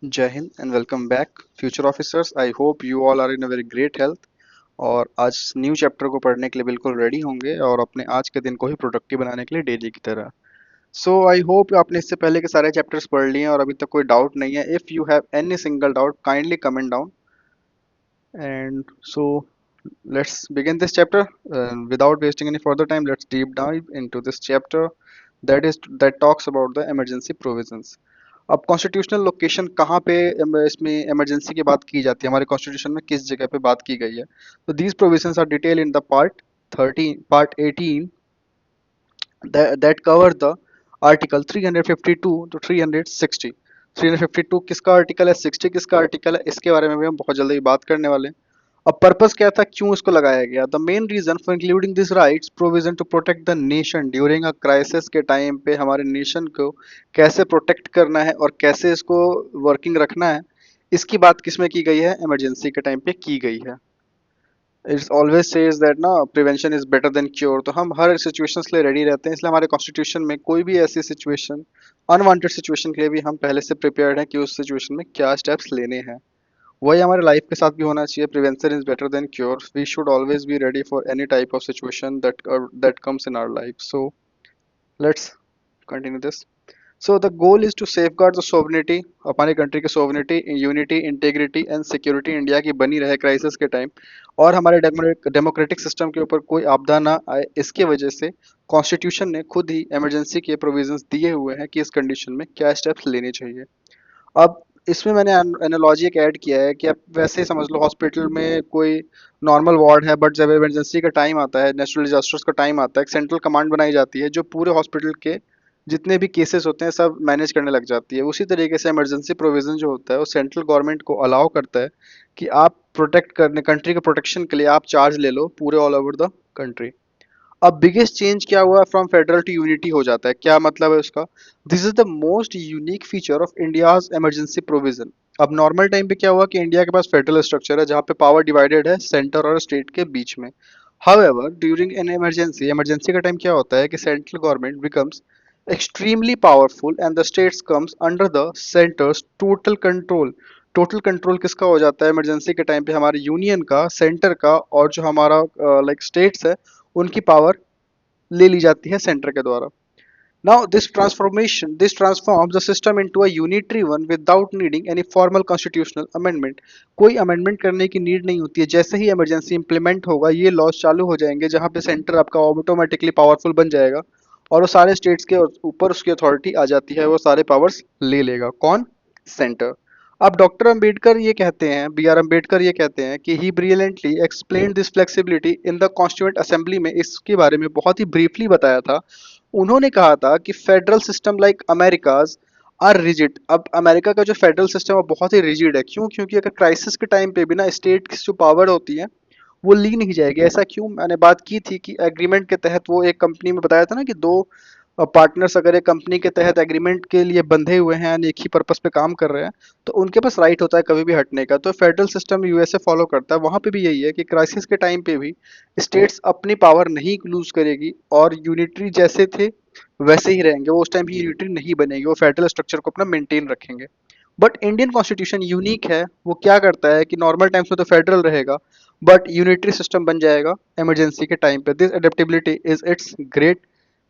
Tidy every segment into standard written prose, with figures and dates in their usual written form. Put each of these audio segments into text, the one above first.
जय हिंद and welcome back future officers. I hope you all are in a very great health और आज new chapter को पढ़ने के लिए बिल्कुल रेडी होंगे और अपने आज के दिन को ही प्रोडक्टिव बनाने के लिए डेली की तरह। सो आई होप आपने इससे पहले के सारे चैप्टर्स पढ़ लिए हैं और अभी तक कोई डाउट नहीं है। If you have any single doubt kindly comment down and so let's begin this chapter. Without wasting any further time, let's deep dive into this chapter that talks about the emergency provisions. अब constitutional location कहाँ पे इसमें emergency की बात की जाती है, हमारे कॉन्स्टिट्यूशन में किस जगह पे बात की गई है। तो these provisions are detail in the part 18 that cover the article 352 to 360। 352 किसका आर्टिकल है, 60 किसका आर्टिकल है, इसके बारे में भी हम बहुत जल्दी बात करने वाले हैं। अब पर्पस क्या था, क्यों इसको लगाया गया। The main reason for including this rights provision to protect the nation during a crisis के टाइम पे हमारे नेशन को कैसे प्रोटेक्ट करना है और कैसे इसको वर्किंग रखना है, इसकी बात किसमें की गई है, इमरजेंसी के टाइम पे की गई है। इट्स ऑलवेज सेज दैट ना prevention is better than cure. तो हम हर सिचुएशंस के लिए रेडी रहते हैं, इसलिए हमारे कॉन्स्टिट्यूशन में कोई भी ऐसी सिचुएशन, अनवांटेड सिचुएशन के लिए भी हम पहले से प्रिपेयर्ड हैं कि उस सिचुएशन में क्या स्टेप्स लेने हैं। वही हमारे लाइफ के साथ भी होना चाहिए। Prevention is better than cure. We should always be ready for any type of situation that comes in our life. So let's continue this. So the goal is to safeguard the sovereignty, हमारी country की sovereignty, unity, integrity and security India की बनी रहे crisis के time, और हमारे democratic system के ऊपर कोई आपदा ना आए। इसके वजह से कॉन्स्टिट्यूशन ने खुद ही इमरजेंसी के प्रोविजंस दिए हुए हैं कि इस कंडीशन में क्या स्टेप्स लेने चाहिए। अब इसमें मैंने एनालॉजी एक ऐड किया है कि आप वैसे ही समझ लो हॉस्पिटल में कोई नॉर्मल वार्ड है, बट जब इमरजेंसी का टाइम आता है, नेचुरल डिजास्टर्स का टाइम आता है, एक सेंट्रल कमांड बनाई जाती है जो पूरे हॉस्पिटल के जितने भी केसेस होते हैं सब मैनेज करने लग जाती है। उसी तरीके से इमरजेंसी प्रोविजन जो होता है वो सेंट्रल गवर्नमेंट को अलाउ करता है कि आप प्रोटेक्ट करने, कंट्री के प्रोटेक्शन के लिए आप चार्ज ले लो पूरे ऑल ओवर द कंट्री। अब बिगेस्ट चेंज क्या हुआ, फ्रॉम फेडरल टू यूनिटी हो जाता है। क्या मतलब है उसका, this is the most unique feature of India's emergency provision. अब नॉर्मल टाइम पे क्या हुआ कि इंडिया के पास फेडरल स्ट्रक्चर है जहाँ पे पावर डिवाइडेड है सेंटर और स्टेट के बीच में। However during an emergency, emergency का टाइम क्या होता है कि central government becomes extremely powerful and the states comes under the center's total control। Total control किसका हो जाता है इमरजेंसी के टाइम पे, हमारे यूनियन का, सेंटर का, और जो हमारा लाइक स्टेट्स है उनकी पावर ले ली जाती है सेंटर के द्वारा। Now this transforms the system into a unitary one without needing any formal constitutional amendment। कोई अमेंडमेंट करने की नीड नहीं होती है। जैसे ही इमरजेंसी इंप्लीमेंट होगा ये लॉज चालू हो जाएंगे जहाँ पे सेंटर आपका ऑटोमेटिकली पावरफुल बन जाएगा और वो सारे स्टेट्स के ऊपर उसकी अथॉरिटी आ जाती है, वो सारे पावर्स ले लेगा। कौन, सेंटर। अब डॉक्टर अंबेडकर ये कहते हैं, बी आर अम्बेडकर ये कहते हैं कि he brilliantly explain this flexibility in the constituent assembly में, इसके बारे में बहुत ही ब्रीफली बताया था। उन्होंने कहा था कि federal system like America's are rigid. अब अमेरिका का जो फेडरल सिस्टम है बहुत ही रिजिड है। क्यों, क्योंकि अगर क्राइसिस के टाइम पे भी ना स्टेट की जो पावर होती है वो ली नहीं जाएगी। ऐसा क्यों, मैंने बात की थी कि एग्रीमेंट के तहत, वो एक कंपनी में बताया था ना कि दो पार्टनर्स अगर एक कंपनी के तहत एग्रीमेंट के लिए बंधे हुए हैं यानी एक ही पर्पस पे काम कर रहे हैं तो उनके पास राइट होता है कभी भी हटने का। तो फेडरल सिस्टम यूएसए फॉलो करता है, वहां पे भी यही है कि क्राइसिस के टाइम पे भी स्टेट्स अपनी पावर नहीं लूज करेगी और यूनिटरी जैसे थे वैसे ही रहेंगे। वो उस टाइम भी यूनिटरी नहीं बनेगी, वो फेडरल स्ट्रक्चर को अपना मेंटेन रखेंगे। बट इंडियन कॉन्स्टिट्यूशन यूनिक है। वो क्या करता है कि नॉर्मल टाइम्स में तो फेडरल रहेगा बट यूनिटरी सिस्टम बन जाएगा इमरजेंसी के टाइम पे। This adaptability is its great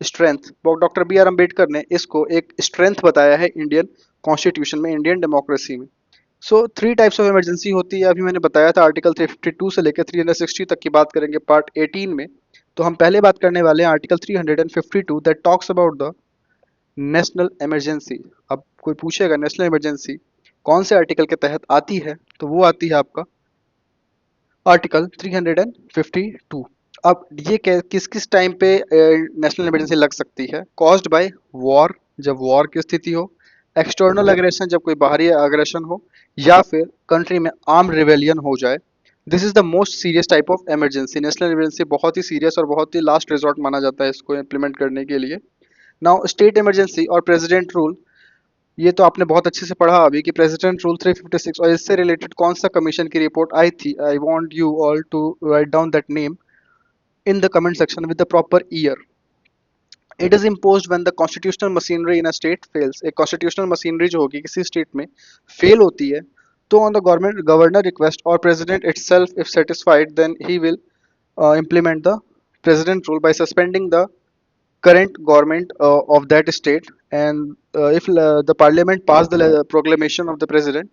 strength. Doctor B R Ambedkar ने इसको एक स्ट्रेंथ बताया है इंडियन कॉन्स्टिट्यूशन में, इंडियन डेमोक्रेसी में। So three types of emergency होती है, अभी मैंने बताया था। आर्टिकल 352 से लेकर 360 तक की बात करेंगे पार्ट 18 में। तो हम पहले बात करने वाले हैं article 352 that talks about the national emergency. अब कोई पूछेगा नेशनल इमरजेंसी कौन से आर्टिकल के तहत आती है, तो वो आती है आपका आर्टिकल 352। अब ये किस किस टाइम पे नेशनल इमरजेंसी लग सकती है, कॉज्ड बाय वॉर, जब वॉर की स्थिति हो, एक्सटर्नल अग्रेशन, जब कोई बाहरी अग्रेशन हो, या फिर कंट्री में आर्म रिवेलियन हो जाए। This is the most serious type of emergency. National emergency बहुत ही सीरियस और बहुत ही लास्ट रिजॉर्ट माना जाता है इसको इम्प्लीमेंट करने के लिए। नाउ स्टेट इमरजेंसी और प्रेसिडेंट रूल, ये तो आपने बहुत अच्छे से पढ़ा अभी कि प्रेसिडेंट रूल 356 और इससे रिलेटेड कौन सा कमीशन की रिपोर्ट आई थी। I want you all to write down that name in the comment section with the proper year. It is imposed when the constitutional machinery in a state fails. एक constitutional machinery जो होगी किसी state में fail होती है, तो on the government governor request और president itself if satisfied, then he will implement the president rule by suspending the current government of that state. And if the parliament pass the proclamation of the president,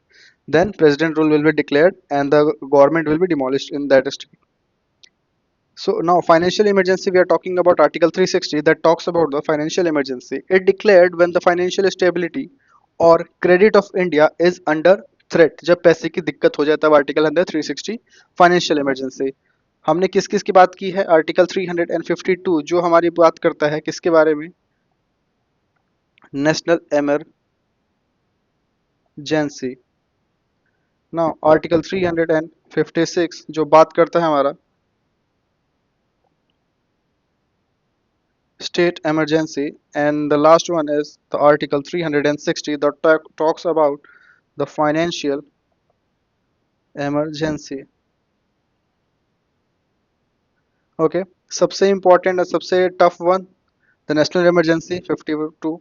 then president rule will be declared and the government will be demolished in that state. So now financial emergency, we are talking about Article 360 that talks about the financial emergency. It declared when the financial stability or credit of India is under threat. जब पैसे की दिक्कत हो जाए तब article under 360 financial emergency. हमने किस किस की बात की है? आर्टिकल 352 जो हमारी बात करता है किसके बारे में? National emergency. नाउ आर्टिकल 356 जो बात करता है हमारा state emergency, and the last one is the article 360 that talks about the financial emergency. Okay, सबसे important और सबसे tough one the national emergency 52,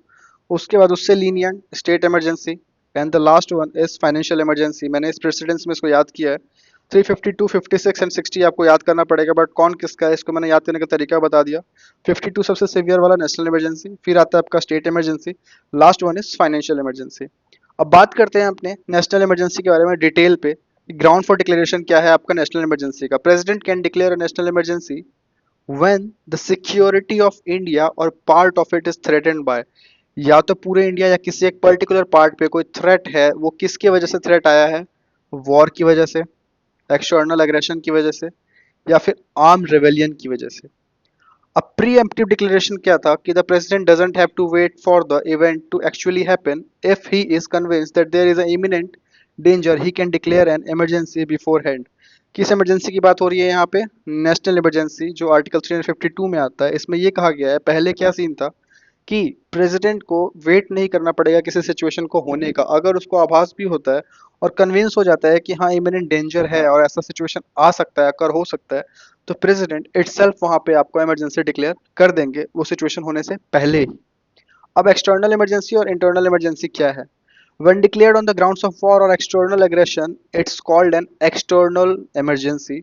उसके बाद उससे lenient state emergency, and the last one is financial emergency. मैंने इस precedence में इसको याद किया है। 352, 56 एंड 60 आपको याद करना पड़ेगा, बट कौन किसका है इसको मैंने याद करने का तरीका बता दिया। 52 सबसे सिवियर वाला नेशनल इमरजेंसी, फिर आता है आपका state emergency, last one is financial emergency. अब बात करते हैं अपने नेशनल इमरजेंसी के बारे में डिटेल पे। ग्राउंड फॉर डिक्लेरेशन क्या है आपका नेशनल इमरजेंसी का? President can declare a national emergency when the security of India or part of it is threatened by, या तो पूरे इंडिया या किसी एक पर्टिकुलर पार्ट पे कोई थ्रेट है। वो किसकी वजह से थ्रेट आया है? वॉर की वजह से, एक्सटर्नल एग्रेशन की वजह से, या फिर आर्म रेवेलियन की वजह से। अब प्रीएम्प्टिव डिक्लेरेशन क्या था कि the president doesn't have to wait for the event to actually happen, if he is convinced that there is a imminent danger he can declare an emergency beforehand. किस emergency की बात हो रही है यहाँ पे? नेशनल इमरजेंसी, जो article 352 में आता है। इसमें ये कहा गया है, पहले क्या सीन था कि प्रेसिडेंट को वेट नहीं करना पड़ेगा किसी सिचुएशन को होने का। अगर उसको आभास भी होता है और कन्विंस हो जाता है कि हाँ इमिनेंट डेंजर है और ऐसा सिचुएशन आ सकता है, अगर हो सकता है, तो प्रेसिडेंट इटसेल्फ वहां पे आपको इमरजेंसी डिक्लेयर कर देंगे वो सिचुएशन होने से पहले ही। अब एक्सटर्नल इमरजेंसी और इंटरनल इमरजेंसी क्या है? When declared on the grounds of war or external aggression, it's called an external emergency.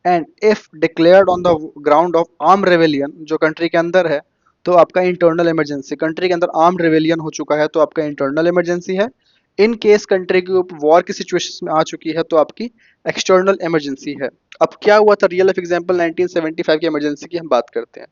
And if declared on the ground of armed rebellion, जो कंट्री के अंदर है, तो आपका इंटरनल इमरजेंसी। कंट्री के अंदर आर्म्ड रेवेलियन हो चुका है तो आपका इंटरनल इमरजेंसी है। इन केस कंट्री की वॉर की सिचुएशन में आ चुकी है तो आपकी एक्सटर्नल इमरजेंसी है। अब क्या हुआ था? रियल लाइफ एग्जांपल 1975 की इमरजेंसी की हम बात करते हैं।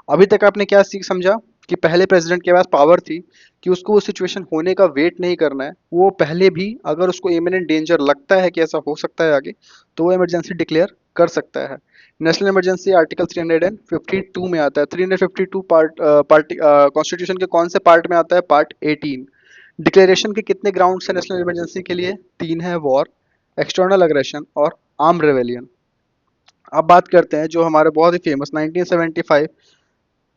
अभी तक आपने क्या सीख समझा कि पहले प्रेसिडेंट के पास पावर थी कि उसको वो सिचुएशन होने का वेट नहीं करना है, वो पहले भी अगर उसको इमिनेंट डेंजर लगता है कि ऐसा हो सकता है आगे, तो वो इमरजेंसी डिक्लेयर कर सकता है। नेशनल इमरजेंसी आर्टिकल 352 में आता है। 352 पार्ट कॉन्स्टिट्यूशन के कौन से पार्ट में आता है? पार्ट 18। डिक्लेरेशन के कितने ग्राउंड्स है नेशनल इमरजेंसी के लिए? तीन है, वॉर, एक्सटर्नल अग्रेशन और आर्म रेवेलियन। अब बात करते हैं जो हमारे बहुत ही फेमस 1975,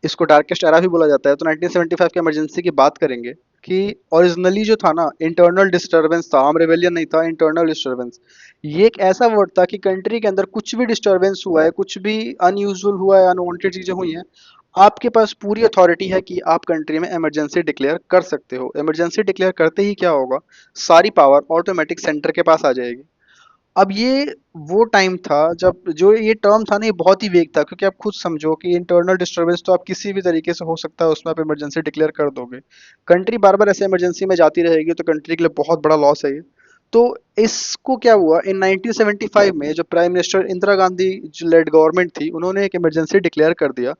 इसको डार्केस्ट एरा भी बोला जाता है, तो 1975 के इमरजेंसी की बात करेंगे कि ओरिजिनली जो था ना इंटरनल डिस्टरबेंस था, आर्म रेवेलियन नहीं था, इंटरनल डिस्टरबेंस। ये एक ऐसा वर्ड था कि कंट्री के अंदर कुछ भी डिस्टरबेंस हुआ है, कुछ भी अनयूजुअल हुआ है, अनवांटेड चीजें हुई हैं, आपके पास पूरी अथॉरिटी है कि आप कंट्री में इमरजेंसी डिक्लेयर कर सकते हो। इमरजेंसी डिक्लेयर करते ही क्या होगा? सारी पावर ऑटोमेटिक सेंटर के पास आ जाएगी। अब ये वो टाइम था जब जो ये टर्म था ना ये बहुत ही वेग था, क्योंकि आप खुद समझो कि इंटरनल डिस्टरबेंस तो आप किसी भी तरीके से हो सकता है, उसमें आप इमरजेंसी डिक्लेयर कर दोगे। कंट्री बार बार ऐसे इमरजेंसी में जाती रहेगी तो कंट्री के लिए बहुत बड़ा लॉस है ये। तो इसको क्या हुआ इन 1975 में, जो प्राइम मिनिस्टर इंदिरा गांधी जो लेड गवर्नमेंट थी, उन्होंने एक इमरजेंसी डिक्लेयर कर दिया,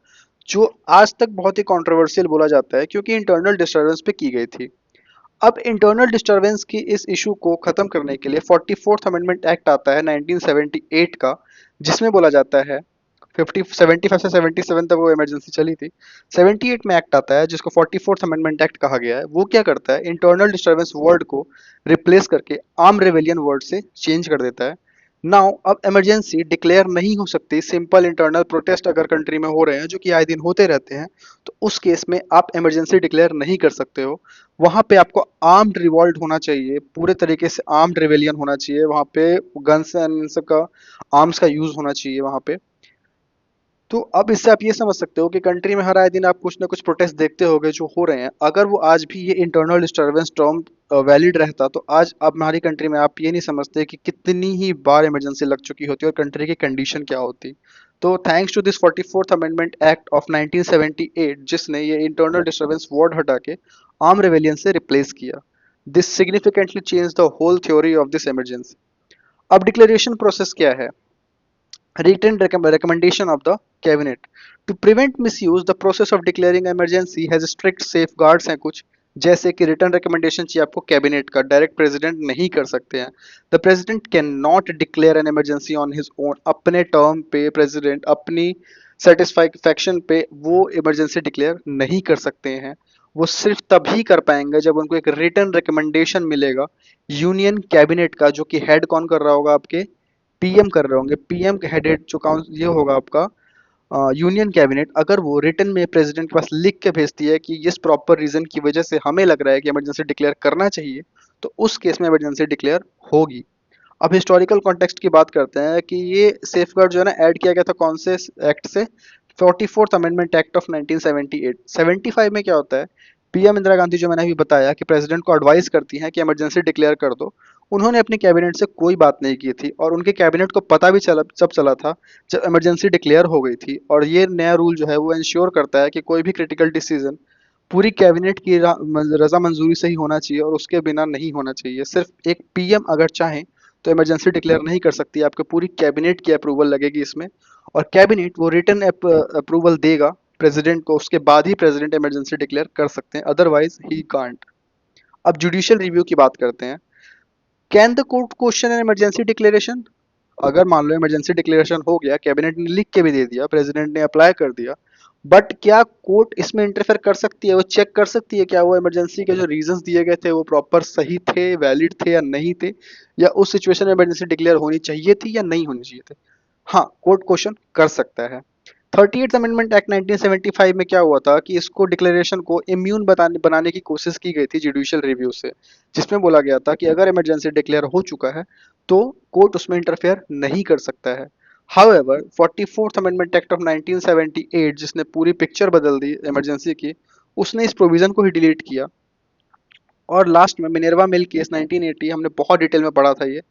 जो आज तक बहुत ही कंट्रोवर्शियल बोला जाता है क्योंकि इंटरनल डिस्टरबेंस पे की गई थी। अब इंटरनल डिस्टरबेंस की इस इशू को खत्म करने के लिए 44th अमेंडमेंट एक्ट आता है 1978 का, जिसमें बोला जाता है 75 से 77 तक वो इमरजेंसी चली थी। 78 में एक्ट आता है जिसको 44th अमेंडमेंट एक्ट कहा गया है। वो क्या करता है? इंटरनल डिस्टरबेंस वर्ड को रिप्लेस करके आर्म रेवेलियन वर्ड से चेंज कर देता है। नाउ अब इमरजेंसी डिक्लेयर नहीं हो सकती सिंपल इंटरनल प्रोटेस्ट अगर कंट्री में हो रहे हैं, जो कि आए दिन होते रहते हैं, तो उस केस में आप इमरजेंसी डिक्लेयर नहीं कर सकते हो। वहां पे आपको आर्म्ड रिवॉल्ट होना चाहिए, पूरे तरीके से आर्म्ड रेवेलियन होना चाहिए, वहां पे गन्स एंड सबका आर्म्स का यूज होना चाहिए वहां पे। तो अब इससे आप ये समझ सकते हो कि कंट्री में हर आए दिन आप कुछ ना कुछ प्रोटेस्ट देखते होगे जो हो रहे हैं। अगर वो आज भी ये इंटरनल डिस्टरबेंस टर्म वैलिड रहता तो आज अब हमारी कंट्री में आप ये नहीं समझते कि कितनी ही बार इमरजेंसी लग चुकी होती और कंट्री की कंडीशन क्या होती। तो thanks to this 44th amendment act of 1978 जिसने ये इंटरनल डिस्टरबेंस वर्ड हटा के आर्म रेवेलियन से रिप्लेस किया, this significantly change the whole theory of this emergency. अब डिक्लेरेशन प्रोसेस क्या है? written recommendation of the cabinet to prevent misuse the process of declaring emergency has strict safeguards हैं कुछ, जैसे कि रिटर्न रिकमेंडेशन चाहिए आपको कैबिनेट का, डायरेक्ट प्रेसिडेंट नहीं कर सकते हैं। The president can not declare an emergency on his own, अपने टर्म पे प्रेसिडेंट अपनी सेटिस्फैक्शन पे वो इमरजेंसी डिक्लेयर नहीं कर सकते हैं। वो सिर्फ तभी कर पाएंगे जब उनको एक रिटर्न रिकमेंडेशन मिलेगा यूनियन कैबिनेट का, जो कि हेड कौन कर रहा होगा? आपके पीएम कर रहे होंगे। पीएम का हेडेड जो काउंसिल ये होगा आपका यूनियन कैबिनेट, अगर वो रिटर्न में प्रेसिडेंट के पास लिख के भेजती है कि इस प्रॉपर रीजन की वजह से हमें लग रहा है कि इमरजेंसी डिक्लेयर करना चाहिए, तो उस केस में इमरजेंसी डिक्लेयर होगी। अब हिस्टोरिकल कॉन्टेक्स्ट की बात करते हैं कि ये सेफगार्ड जो है ना ऐड किया गया था कौन से एक्ट से? 44th amendment act of 1978। 75 में क्या होता है? पीएम इंदिरा गांधी, जो मैंने अभी बताया कि प्रेसिडेंट को एडवाइस करती हैं कि इमरजेंसी डिक्लेयर कर दो, उन्होंने अपनी कैबिनेट से कोई बात नहीं की थी और उनके कैबिनेट को पता भी चला था जब इमरजेंसी डिक्लेयर हो गई थी। और ये नया रूल जो है वो इंश्योर करता है कि कोई भी क्रिटिकल डिसीजन पूरी कैबिनेट की रजा मंजूरी से ही होना चाहिए और उसके बिना नहीं होना चाहिए। सिर्फ एक पीएम अगर चाहे तो इमरजेंसी डिक्लेयर नहीं कर सकती, आपके पूरी कैबिनेट की अप्रूवल लगेगी इसमें। और कैबिनेट वो रिटर्न अप्रूवल देगा प्रेसिडेंट को, उसके बाद ही प्रेसिडेंट इमरजेंसी डिक्लेयर कर सकते हैं, अदरवाइज ही कांट। अब जुडिशियल रिव्यू की बात करते हैं। Can the court question an emergency declaration? अगर मान लो इमरजेंसी डिक्लेरेशन हो गया, कैबिनेट ने लिख के भी दे दिया, प्रेसिडेंट ने अप्लाई कर दिया, बट क्या कोर्ट इसमें इंटरफेयर कर सकती है? वो चेक कर सकती है क्या वो इमरजेंसी के जो रीजंस दिए गए थे वो प्रॉपर सही थे, वैलिड थे या नहीं थे, या उस सिचुएशन में इमरजेंसी डिक्लेयर होनी चाहिए थी या नहीं होनी चाहिए थे? हाँ, कोर्ट क्वेश्चन कर सकता है। 38th अमेंडमेंट एक्ट 1975 में क्या हुआ था कि इसको डिक्लेरेशन को इम्यून बनाने की कोशिश की गई थी जुडिशियल रिव्यू से, जिसमें बोला गया था कि अगर इमरजेंसी डिक्लेयर हो चुका है तो कोर्ट उसमें इंटरफेयर नहीं कर सकता है। However 44th amendment act of 1978 जिसने पूरी पिक्चर बदल दी इमरजेंसी की, उसने इस प्रोविजन को ही डिलीट किया। और लास्ट में मिनर्वा मिल केस 1980, हमने बहुत डिटेल में पढ़ा था ये,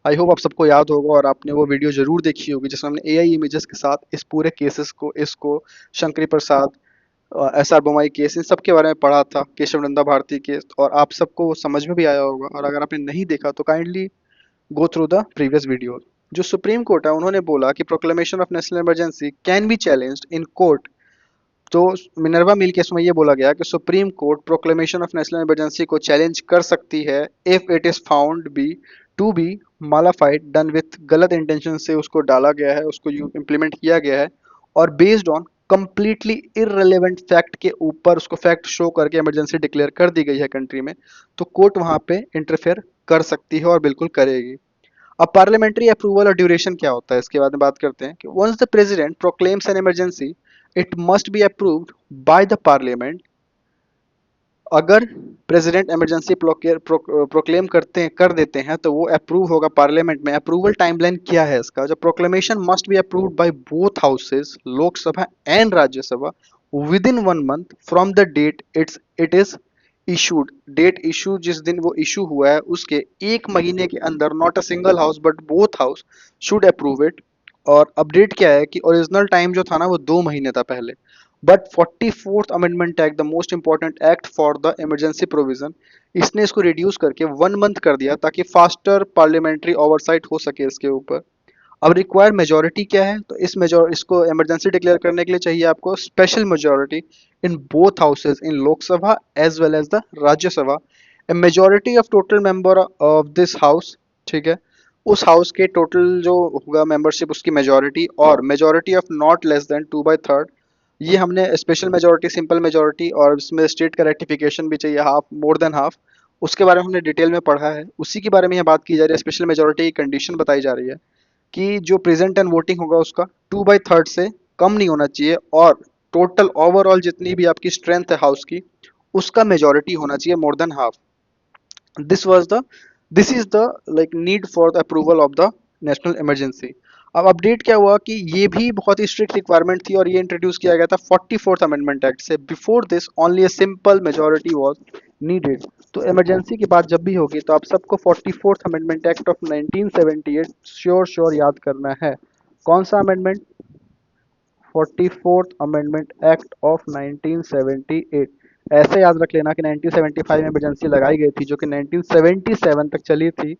आई होप आप सबको याद होगा और आपने वो वीडियो जरूर देखी होगी जिसमें हमने एआई इमेजेस के साथ इस पूरे केसेस को, इसको शंकरी प्रसाद, एस आर बोमाई केस, इन सब के बारे में पढ़ा था, केशव नंदा भारती केस, और आप सबको वो समझ में भी आया होगा। और अगर आपने नहीं देखा तो kindly go through the previous video. जो सुप्रीम कोर्ट है उन्होंने बोला कि proclamation of national emergency can be challenged in court. तो मिनर्वा मिल केस में ये बोला गया कि supreme court proclamation of national emergency को चैलेंज कर सकती है if it is found be to be mala fide, done with गलत इंटेंशन से उसको डाला गया है, उसको इम्प्लीमेंट किया गया है, और based on completely irrelevant fact के ऊपर उसको फैक्ट शो करके इमरजेंसी डिक्लेयर कर दी गई है कंट्री में, तो कोर्ट वहां पे इंटरफेयर कर सकती है और बिल्कुल करेगी। अब पार्लियामेंट्री अप्रूवल और ड्यूरेशन क्या होता है इसके बारे में बात करते हैं कि once the president proclaims an emergency it must be approved by the parliament. अगर प्रेसिडेंट इमरजेंसी प्रोक्लेम करते हैं, कर देते हैं, तो वो अप्रूव होगा पार्लियामेंट में। अप्रूवल टाइमलाइन क्या है इसका? जब proclamation must be approved by both houses, Lok Sabha and Rajya Sabha, within 1 month from the date it is issued. Date issue जिस दिन वो इशू हुआ है उसके 1 महीने के अंदर, not a single house but both house should approve it. और अपडेट क्या है कि ओरिजिनल टाइम जो था ना वो 2 महीने था पहले, but 44th amendment act, the most important act for the emergency provision, इसने इसको रिड्यूस करके 1 मंथ कर दिया ताकि फास्टर पार्लियामेंट्री ओवरसाइट हो सके इसके ऊपर। अब रिक्वायर्ड मेजोरिटी क्या है? तो इसको इमरजेंसी डिक्लेयर करने के लिए चाहिए आपको special majority in both houses, in Lok Sabha as well as the Rajya Sabha. A majority of total member of this house, ठीक है, उस हाउस के टोटल जो होगा मेंबरशिप उसकी मेजोरिटी, और majority of not less than 2/3। ये हमने स्पेशल मेजोरिटी, सिंपल मेजोरिटी, और इसमें स्टेट का रेक्टिफिकेशन भी चाहिए, हाफ, मोर देन हाफ, उसके बारे में हमने डिटेल में पढ़ा है। उसी के बारे में यहाँ बात की जा रही है। स्पेशल मेजोरिटी की कंडीशन बताई जा रही है कि जो प्रेजेंट एंड वोटिंग होगा उसका 2/3 से कम नहीं होना चाहिए, और टोटल ओवरऑल जितनी भी आपकी स्ट्रेंथ है हाउस की उसका मेजोरिटी होना चाहिए more than half. this was the this is the like need for the approval of the national emergency. अब अपडेट क्या हुआ कि ये भी बहुत ही स्ट्रिक्ट रिक्वायरमेंट थी और ये इंट्रोड्यूस किया गया था 44th अमेंडमेंट एक्ट से। Before this only a simple majority was needed. तो इमरजेंसी की बात जब भी होगी तो आप सबको 44th amendment act of 1978 sure sure याद करना है। कौन सा amendment? 44th amendment act of 1978। ऐसे याद रख लेना कि 1975 में इमरजेंसी लगाई गई थी जो कि 1977 तक चली थी।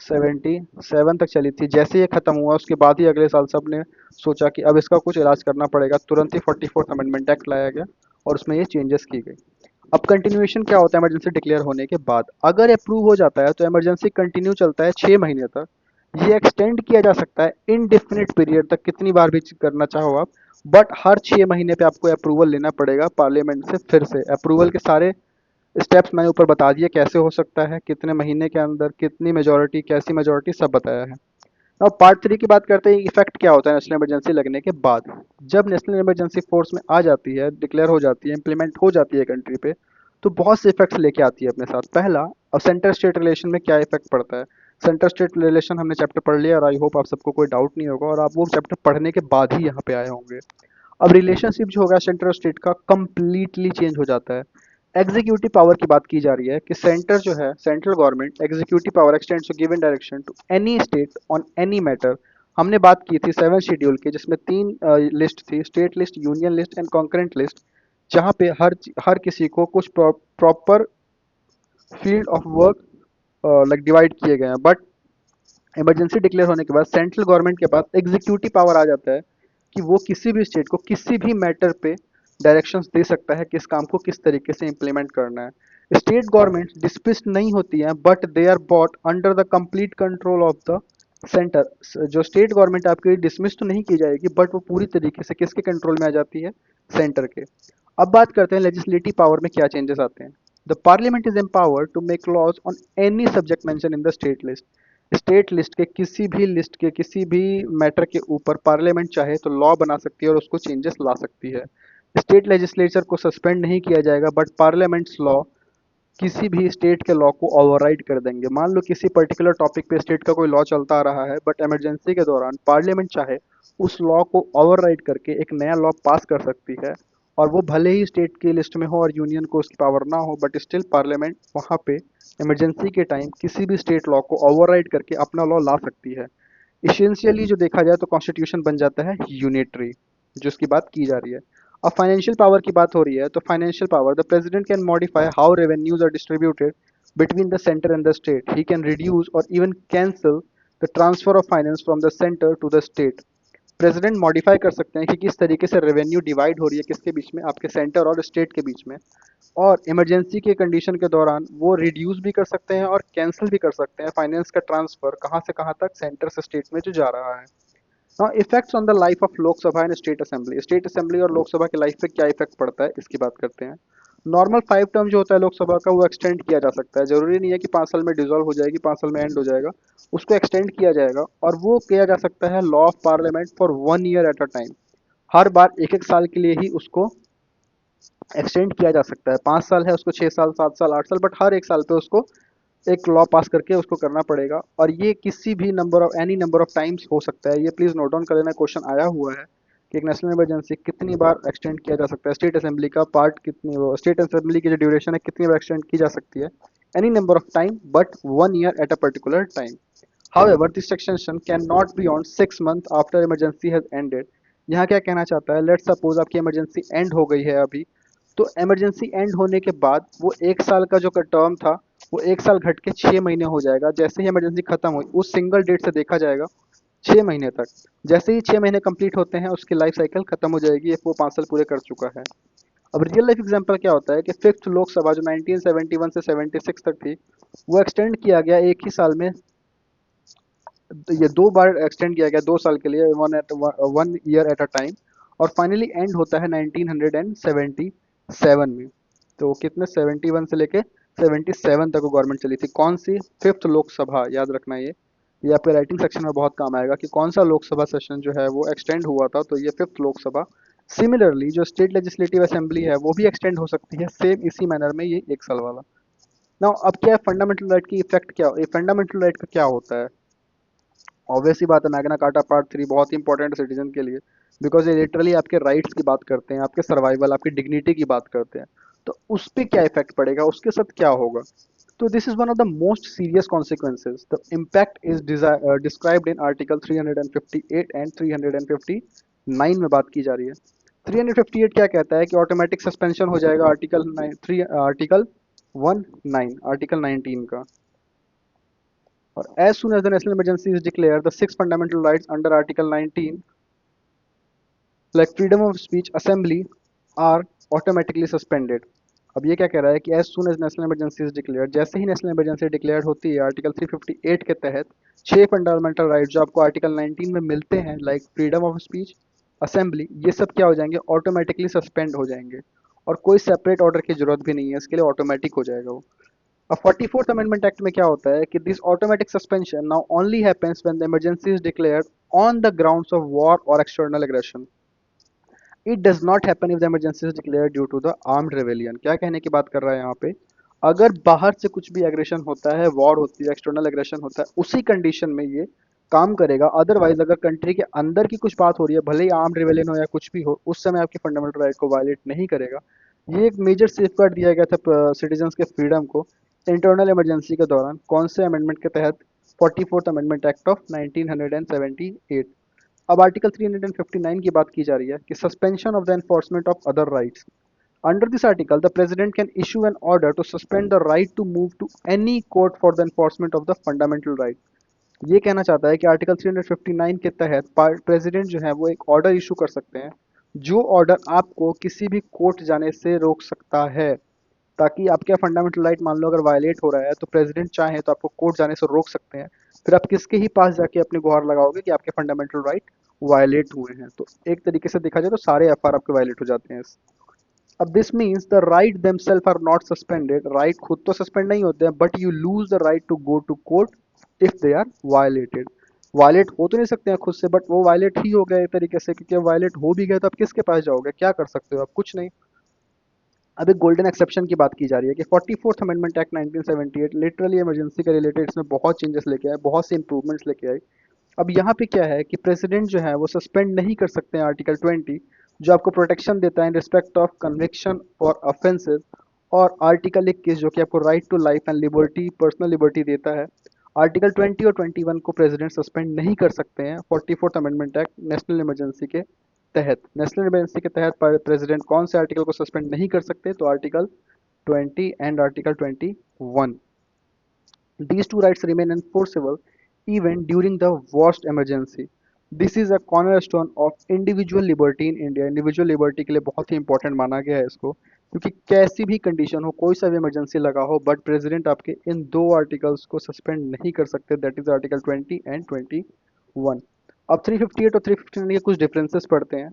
77 तक चली थी। जैसे ये खत्म हुआ उसके बाद ही अगले साल सब ने सोचा कि अब इसका कुछ इलाज करना पड़ेगा, तुरंत ही 44th अमेंडमेंट एक्ट लाया गया और उसमें ये चेंजेस की गई। अब कंटिन्यूएशन क्या होता है इमरजेंसी डिक्लेयर होने के बाद? अगर अप्रूव हो जाता है तो इमरजेंसी कंटिन्यू चलता है 6 महीने तक। ये एक्सटेंड किया जा सकता है इनडेफिनिट पीरियड तक, कितनी बार भी करना चाहो आप। बट हर 6 महीने पे आपको अप्रूवल लेना पड़ेगा पार्लियामेंट से फिर से। अप्रूवल के सारे स्टेप्स मैंने ऊपर बता दिए कैसे हो सकता है, कितने महीने के अंदर, कितनी मेजोरिटी, कैसी मेजोरिटी, सब बताया है। अब पार्ट 3 की बात करते हैं, इफेक्ट क्या होता है नेशनल इमरजेंसी लगने के बाद। जब नेशनल इमरजेंसी फोर्स में आ जाती है, डिक्लेयर हो जाती है, इंप्लीमेंट हो जाती है कंट्री पे, तो बहुत से इफेक्ट्स लेके आती है अपने साथ। पहला, अब सेंटर स्टेट रिलेशन में क्या इफेक्ट पड़ता है। सेंटर स्टेट रिलेशन हमने चैप्टर पढ़ लिया और आई होप आप सबको कोई डाउट नहीं होगा और आप वो चैप्टर पढ़ने के बाद ही यहाँ पे आए होंगे। अब रिलेशनशिप जो होगा सेंटर और स्टेट का कंप्लीटली चेंज हो जाता है। एग्जीक्यूटिव पावर की बात की जा रही है कि सेंटर जो है, central government executive power extends to given direction to any state on any matter. हमने बात की थी 7 शेड्यूल की जिसमें 3 लिस्ट थी, state list, union list and concurrent list, जहाँ पे हर किसी को कुछ proper field of work like divide किए गए हैं। बट इमरजेंसी डिक्लेयर होने के बाद सेंट्रल गवर्नमेंट के पास एग्जीक्यूटिव पावर आ जाता है कि वो किसी भी स्टेट को किसी भी मैटर पे डायरेक्शंस दे सकता है किस काम को किस तरीके से इम्प्लीमेंट करना है। स्टेट गवर्नमेंट डिस्मिस्ड नहीं होती हैं but they are bought under the complete control of the centre. जो स्टेट गवर्नमेंट आपकी डिसमिस तो नहीं की जाएगी बट वो पूरी तरीके से किसके कंट्रोल में आ जाती है? सेंटर के। अब बात करते हैं लेजिस्लेटिव पावर में क्या चेंजेस आते हैं। The parliament is empowered to make laws on any subject mention in the state list. State list के किसी भी लिस्ट के किसी भी मैटर के ऊपर पार्लियामेंट चाहे तो लॉ बना सकती है और उसको चेंजेस ला सकती है। स्टेट लेजिस्लेचर को सस्पेंड नहीं किया जाएगा बट पार्लियामेंट्स लॉ किसी भी स्टेट के लॉ को ओवरराइड कर देंगे। मान लो किसी पर्टिकुलर टॉपिक पे स्टेट का कोई लॉ चलता आ रहा है बट इमरजेंसी के दौरान पार्लियामेंट चाहे उस लॉ को ओवरराइड करके एक नया लॉ पास कर सकती है। और वो भले ही स्टेट की लिस्ट में हो और यूनियन को उसकी पावर ना हो बट स्टिल पार्लियामेंट वहाँ पे इमरजेंसी के टाइम किसी भी स्टेट लॉ को ओवरराइड करके अपना लॉ ला सकती है। इसेंशियली जो देखा जाए तो कॉन्स्टिट्यूशन बन जाता है यूनिटरी, जो इसकी बात की जा रही है। अब फाइनेंशियल पावर की बात हो रही है तो financial power, the president can modify how revenues are distributed between the center and the state. He can reduce or even cancel the transfer of finance from the center to the state. President modify कर सकते हैं कि किस तरीके से revenue divide हो रही है किसके बीच में, आपके सेंटर और स्टेट के बीच में। और इमरजेंसी के कंडीशन के दौरान वो रिड्यूस भी कर सकते हैं और कैंसिल भी कर सकते हैं फाइनेंस का ट्रांसफर कहाँ से कहाँ तक, सेंटर से स्टेट में जो जा रहा है। Now effects on the life of Lok Sabha and state assembly. State assembly और लोकसभा की लाइफ पे क्या इफेक्ट पड़ता है इसकी बात करते हैं। नॉर्मल 5 टर्म जो होता है लोकसभा का वो एक्सटेंड किया जा सकता है। जरूरी नहीं है कि 5 साल में डिसॉल्व हो जाएगी, 5 साल में एंड हो जाएगा। उसको एक्सटेंड किया जाएगा और वो किया जा सकता है law of parliament for 1 year at a time. हर बार एक एक साल के लिए ही उसको एक्सटेंड किया जा सकता है। 5 साल है उसको 6 साल, 7 साल, 8 साल, बट हर एक साल पे उसको एक लॉ पास करके उसको करना पड़ेगा। और ये किसी भी number of, any number of times हो सकता है। ये प्लीज नोट डाउन कर लेना, क्वेश्चन आया हुआ है कि एक नेशनल इमरजेंसी कितनी बार एक्सटेंड किया जा सकता है, स्टेट असेंबली का पार्ट कितनी, वो स्टेट असेंबली की जो ड्यूरेशन है कितनी बार एक्सटेंड की जा सकती है। Any number of time but 1 year at a particular time. However, this extension cannot be on 6 months after emergency has ended. यहाँ क्या कहना चाहता है, लेट सपोज आपकी इमरजेंसी एंड हो गई है अभी, तो इमरजेंसी एंड होने के बाद वो 1 साल का जो टर्म था वो 1 साल घट के 6 महीने हो जाएगा। जैसे ही इमरजेंसी खत्म हुई उस सिंगल डेट से देखा जाएगा 6 महीने तक। जैसे ही 6 महीने कंप्लीट होते हैं उसकी लाइफ साइकिल खत्म हो जाएगी, वो 5 साल पूरे कर चुका है। अब रियल लाइफ एग्जांपल क्या होता है कि फिफ्थ लोकसभा जो 1971 से 76 तक थी वो एक्सटेंड किया गया एक ही साल में। तो ये 2 बार एक्सटेंड किया गया 2 साल के लिए, 1 ईयर एट अ टाइम। और फाइनली एंड होता है 1977 में। तो कितने, 71 से लेके 77 तक वो गवर्नमेंट चली थी। कौन सी? फिफ्थ लोकसभा, याद रखना ये आपके राइटिंग सेक्शन में बहुत काम आएगा कि कौन सा लोकसभा सेशन जो है वो एक्सटेंड हुआ था, तो ये फिफ्थ लोकसभा। सिमिलरली जो स्टेट लेजिस्लेटिव असेंबली है वो भी एक्सटेंड हो सकती है सेम इसी मैनर में, ये 1 साल वाला। नाउ अब क्या है फंडामेंटल राइट की इफेक्ट, क्या फंडामेंटल राइट का क्या होता है? ऑब्वियस सी बात है, मैग्ना कार्टा पार्ट 3 बहुत ही इंपॉर्टेंट सिटीजन के लिए, बिकॉज ये लिटरली आपके राइट्स की बात करते हैं, आपके सर्वाइवल, आपकी डिग्निटी की बात करते हैं। तो उस पे क्या इफेक्ट पड़ेगा, उसके साथ क्या होगा। तो this is one of the most serious consequences. The impact is described in article 358 and 359 में बात की जा रही है। 358 क्या कहता है कि ऑटोमेटिक सस्पेंशन हो जाएगा आर्टिकल 19 आर्टिकल 19 का। और as soon as the national emergency is declared, the six fundamental rights under Article 19, like freedom of speech, assembly, are automatically suspended. अब ये क्या कह रहा है कि as soon as national emergency is declared, जैसे ही national emergency declared होती है आर्टिकल 358 के तहत, छह फंडामेंटल राइट जो आपको आर्टिकल 19 में मिलते हैं, like freedom of speech, assembly, ये सब क्या हो जाएंगे, ऑटोमेटिकली सस्पेंड हो जाएंगे। और कोई सेपरेट ऑर्डर की जरूरत भी नहीं है, इसके लिए ऑटोमेटिक हो जाएगा वो। अब 44th अमेंडमेंट एक्ट में क्या होता है कि this automatic suspension now only happens when the emergency is declared on the grounds of war और external aggression. It does not happen if the emergency is declared due to the armed rebellion. क्या कहने की बात कर रहा है यहाँ पे, अगर बाहर से कुछ भी एग्रेशन होता है, वॉर होती है, एक्सटर्नल एग्रेशन होता है, उसी कंडीशन में ये काम करेगा। अदरवाइज अगर कंट्री के अंदर की कुछ बात हो रही है, भले ही आर्म्ड रेवेलियन हो या कुछ भी हो, उस समय आपके फंडामेंटल राइट को वायलेट नहीं करेगा। ये एक मेजर सेफगार्ड दिया गया था सिटीजन्स के फ्रीडम को इंटरनल इमरजेंसी के दौरान। कौन से अमेंडमेंट के तहत, 44th अमेंडमेंट एक्ट ऑफ 1978। अब आर्टिकल 359 की बात की जा रही है कि suspension of the enforcement of other rights. Under this article the president can issue an order to suspend the right to move to any court for the enforcement of the fundamental right. ये कहना चाहता है कि article 359 के तहत president जो है वो एक ऑर्डर इशू कर सकते हैं, जो ऑर्डर आपको किसी भी कोर्ट जाने से रोक सकता है। ताकि आपका फंडामेंटल राइट मान लो अगर वायलेट हो रहा है, तो प्रेसिडेंट चाहे तो आपको कोर्ट जाने से रोक सकते हैं। फिर आप किसके ही पास जाके अपनी गुहार लगाओगे कि आपके फंडामेंटल राइट वायलेट हुए हैं। तो एक तरीके से देखा जाए तो सारे एफआर आपके वायलेट हो जाते हैं। अब this means the right themselves are not suspended. Right खुद तो सस्पेंड नहीं होते हैं, but you lose the right to go to court if they are violated. Violate हो तो नहीं सकते हैं खुद से, बट वो वायलेट ही हो गए एक तरीके से, क्योंकि वायलेट हो भी गए तो आप किसके पास जाओगे, क्या कर सकते हो आप, कुछ नहीं। अब एक गोल्डन एक्सेप्शन की बात की जा रही है कि 44th amendment act 1978 literally emergency के रिलेटेड इसमें बहुत चेंजेस लेके आए, बहुत से इंप्रूवमेंट्स लेके आए। अब यहाँ पे क्या है कि प्रेसिडेंट जो है वो सस्पेंड नहीं कर सकते हैं आर्टिकल 20, जो आपको प्रोटेक्शन देता है in respect of conviction for offences, और आर्टिकल 21 जो कि आपको right to life and liberty, personal liberty देता है। आर्टिकल 20 और 21 को प्रेसिडेंट सस्पेंड नहीं कर सकते हैं 44th amendment act national emergency के तहत। नेशनल इमरजेंसी के तहत प्रेसिडेंट कौन से आर्टिकल को सस्पेंड नहीं कर सकते, तो article 20 and article 21। These two rights remain enforceable even during the worst emergency. This is a cornerstone of individual liberty in India. Individual liberty के लिए बहुत ही इंपॉर्टेंट माना गया है इसको, क्योंकि कैसी भी कंडीशन हो, कोई सा भी इमरजेंसी लगा हो, बट प्रेसिडेंट आपके इन दो आर्टिकल्स को सस्पेंड नहीं कर सकते, दैट इज आर्टिकल 20 एंड 21। अब 358 और 359 के कुछ डिफरेंसेस पढ़ते हैं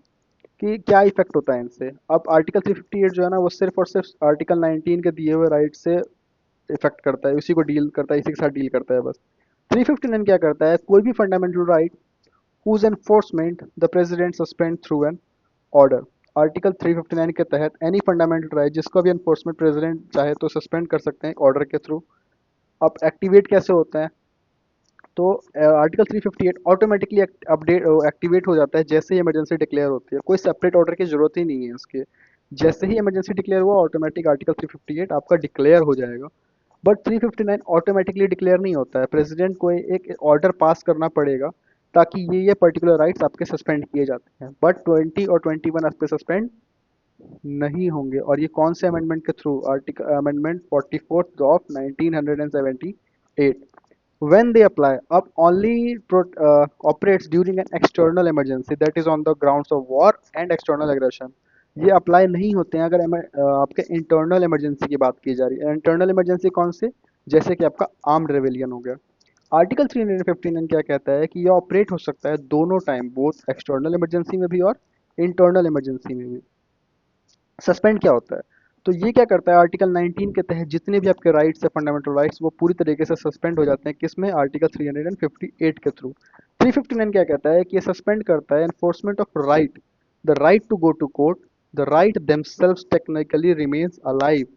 कि क्या इफेक्ट होता है इनसे। अब आर्टिकल 358 जो है ना, वो सिर्फ और सिर्फ आर्टिकल 19 के दिए हुए राइट से इफेक्ट करता है, उसी को डील करता है, इसी के साथ डील करता है बस। 359 क्या करता है, कोई भी fundamental right whose enforcement the president suspend through an order। Article 359 के तहत एनी फंडामेंटल राइट जिसको भी एनफोर्समेंट प्रेसिडेंट चाहे तो सस्पेंड कर सकते हैं ऑर्डर के थ्रू। अब एक्टिवेट कैसे होता है, तो आर्टिकल 358 ऑटोमेटिकली अपडेट एक्टिवेट हो जाता है जैसे ही इमरजेंसी डिक्लेयर होती है, कोई सेपरेट ऑर्डर की जरूरत ही नहीं है इसके। जैसे ही इमरजेंसी डिक्लेयर हुआ, ऑटोमेटिक आर्टिकल 358 आपका डिक्लेयर हो जाएगा। बट 359 ऑटोमेटिकली डिक्लेयर नहीं होता है, प्रेसिडेंट को एक ऑर्डर पास करना पड़ेगा ताकि ये पर्टिकुलर राइट्स आपके सस्पेंड किए जाते हैं। बट 20 और 21 आपके सस्पेंड नहीं होंगे। और ये कौन से अमेंडमेंट के through, article amendment 44th of 1978। when they apply up only operates during an external emergency that is on the grounds of war and external aggression। ये अप्लाई नहीं होते हैं अगर आपके इंटरनल इमरजेंसी की बात की जा रही है। इंटरनल इमरजेंसी कौन से, जैसे कि आपका आर्म्ड रेवेलियन हो गया। आर्टिकल 359 क्या कहता है कि ये ऑपरेट हो सकता है दोनों टाइम, बोथ एक्सटर्नल इमरजेंसी में भी और इंटरनल इमरजेंसी में भी। सस्पेंड क्या होता है, तो ये क्या करता है, आर्टिकल 19 के तहत जितने भी आपके राइट्स है, फंडामेंटल राइट्स, वो पूरी तरीके से सस्पेंड हो जाते हैं। किसमें, आर्टिकल 358 के थ्रू। 359 क्या कहता है कि ये सस्पेंड करता है enforcement of right, the right to go to court, the right themselves technically remains alive.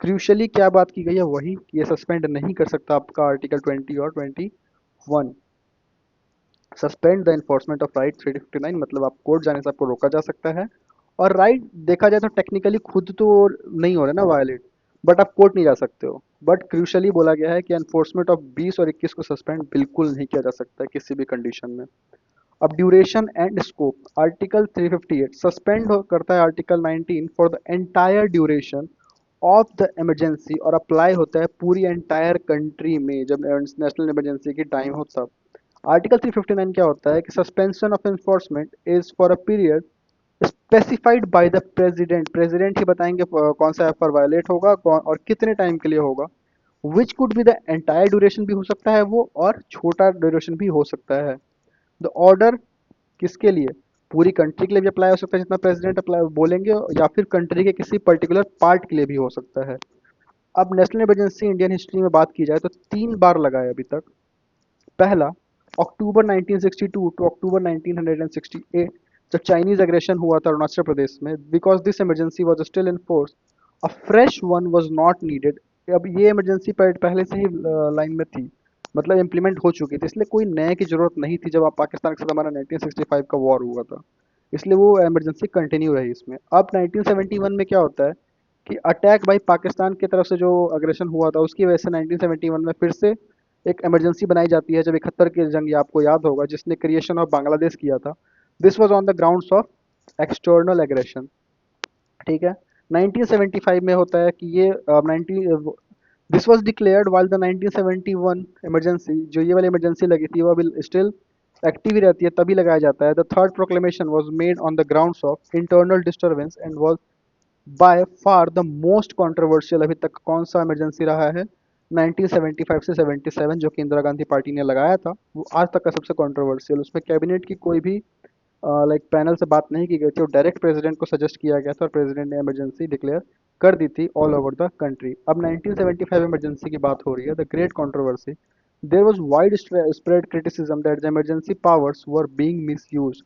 Crucially क्या बात की गई है, वही कि ये सस्पेंड नहीं कर सकता आपका आर्टिकल 20 और 21। Suspend the enforcement of right 359, मतलब आप कोर्ट जाने से आपको रोका जा सकता है। और राइट देखा जाए तो टेक्निकली खुद तो नहीं हो रहा ना वायलेट, बट आप कोर्ट नहीं जा सकते हो। बट क्रूशली बोला गया है कि एनफोर्समेंट ऑफ 20 और 21 को सस्पेंड बिल्कुल नहीं किया जा सकता है किसी भी कंडीशन में। अब duration and scope, article 358 suspend करता है article 19 for the entire duration of the emergency, और अप्लाई होता है पूरी एंटायर कंट्री में जब नेशनल इमरजेंसी की टाइम हो तब। आर्टिकल 359 क्या होता है कि suspension of enforcement is for a period specified by the president, president ही बताएंगे कौन सा एफआर वायलेट होगा कौन और कितने टाइम के लिए होगा। Which could be the entire duration भी हो सकता है वो, और छोटा ड्यूरेशन भी हो सकता है। द ऑर्डर किसके लिए, पूरी कंट्री के लिए भी अप्लाई हो सकता है जितना प्रेसिडेंट अप्लाई बोलेंगे, या फिर कंट्री के किसी पर्टिकुलर पार्ट के लिए भी हो सकता है। अब नेशनल इमरजेंसी इंडियन हिस्ट्री में बात की जाए तो 3 बार लगा है अभी तक। पहला अक्टूबर 1962 टू अक्टूबर 1968, जब चाइनीज एग्रेशन हुआ था अरुणाचल प्रदेश में, because this emergency was still in force, a fresh one was not needed. अब ये इमरजेंसी पहले से ही लाइन में थी, मतलब इम्प्लीमेंट हो चुकी थी, इसलिए कोई नए की जरूरत नहीं थी जब आप पाकिस्तान के साथ हमारा 1965 का वॉर हुआ था, इसलिए वो इमरजेंसी कंटिन्यू रही इसमें। अब 1971 में क्या होता है कि अटैक बाई पाकिस्तान की तरफ से जो अग्रेशन हुआ था उसकी वजह से 1971 में फिर से एक इमरजेंसी बनाई जाती है, जब 71 की जंग, ये आपको याद होगा, जिसने क्रिएशन ऑफ बांग्लादेश किया था। This was on the grounds of external aggression, ठीक है। 1975 में होता है कि ये 90 this was declared while the 1971 emergency, जो ये वाली इमरजेंसी लगी थी वो अभी स्टिल एक्टिव ही रहती है, तभी लगाया जाता है। The third proclamation was made on the grounds of internal disturbance and was by far the most controversial अभी तक कौन सा इमरजेंसी रहा है 1975 से 77, जो कि इंदिरा गांधी पार्टी ने लगाया था, वो आज तक का सबसे कंट्रोवर्शियल। उसमें कैबिनेट की कोई भी लाइक पैनल से बात नहीं की गई थी, और डायरेक्ट प्रेसिडेंट को सजेस्ट किया गया था और प्रेसिडेंट ने इमरजेंसी डिक्लेयर कर दी थी ऑल ओवर द कंट्री। अब 1975 इमरजेंसी की बात हो रही है, the great controversy, there was widespread criticism that the emergency powers were being misused,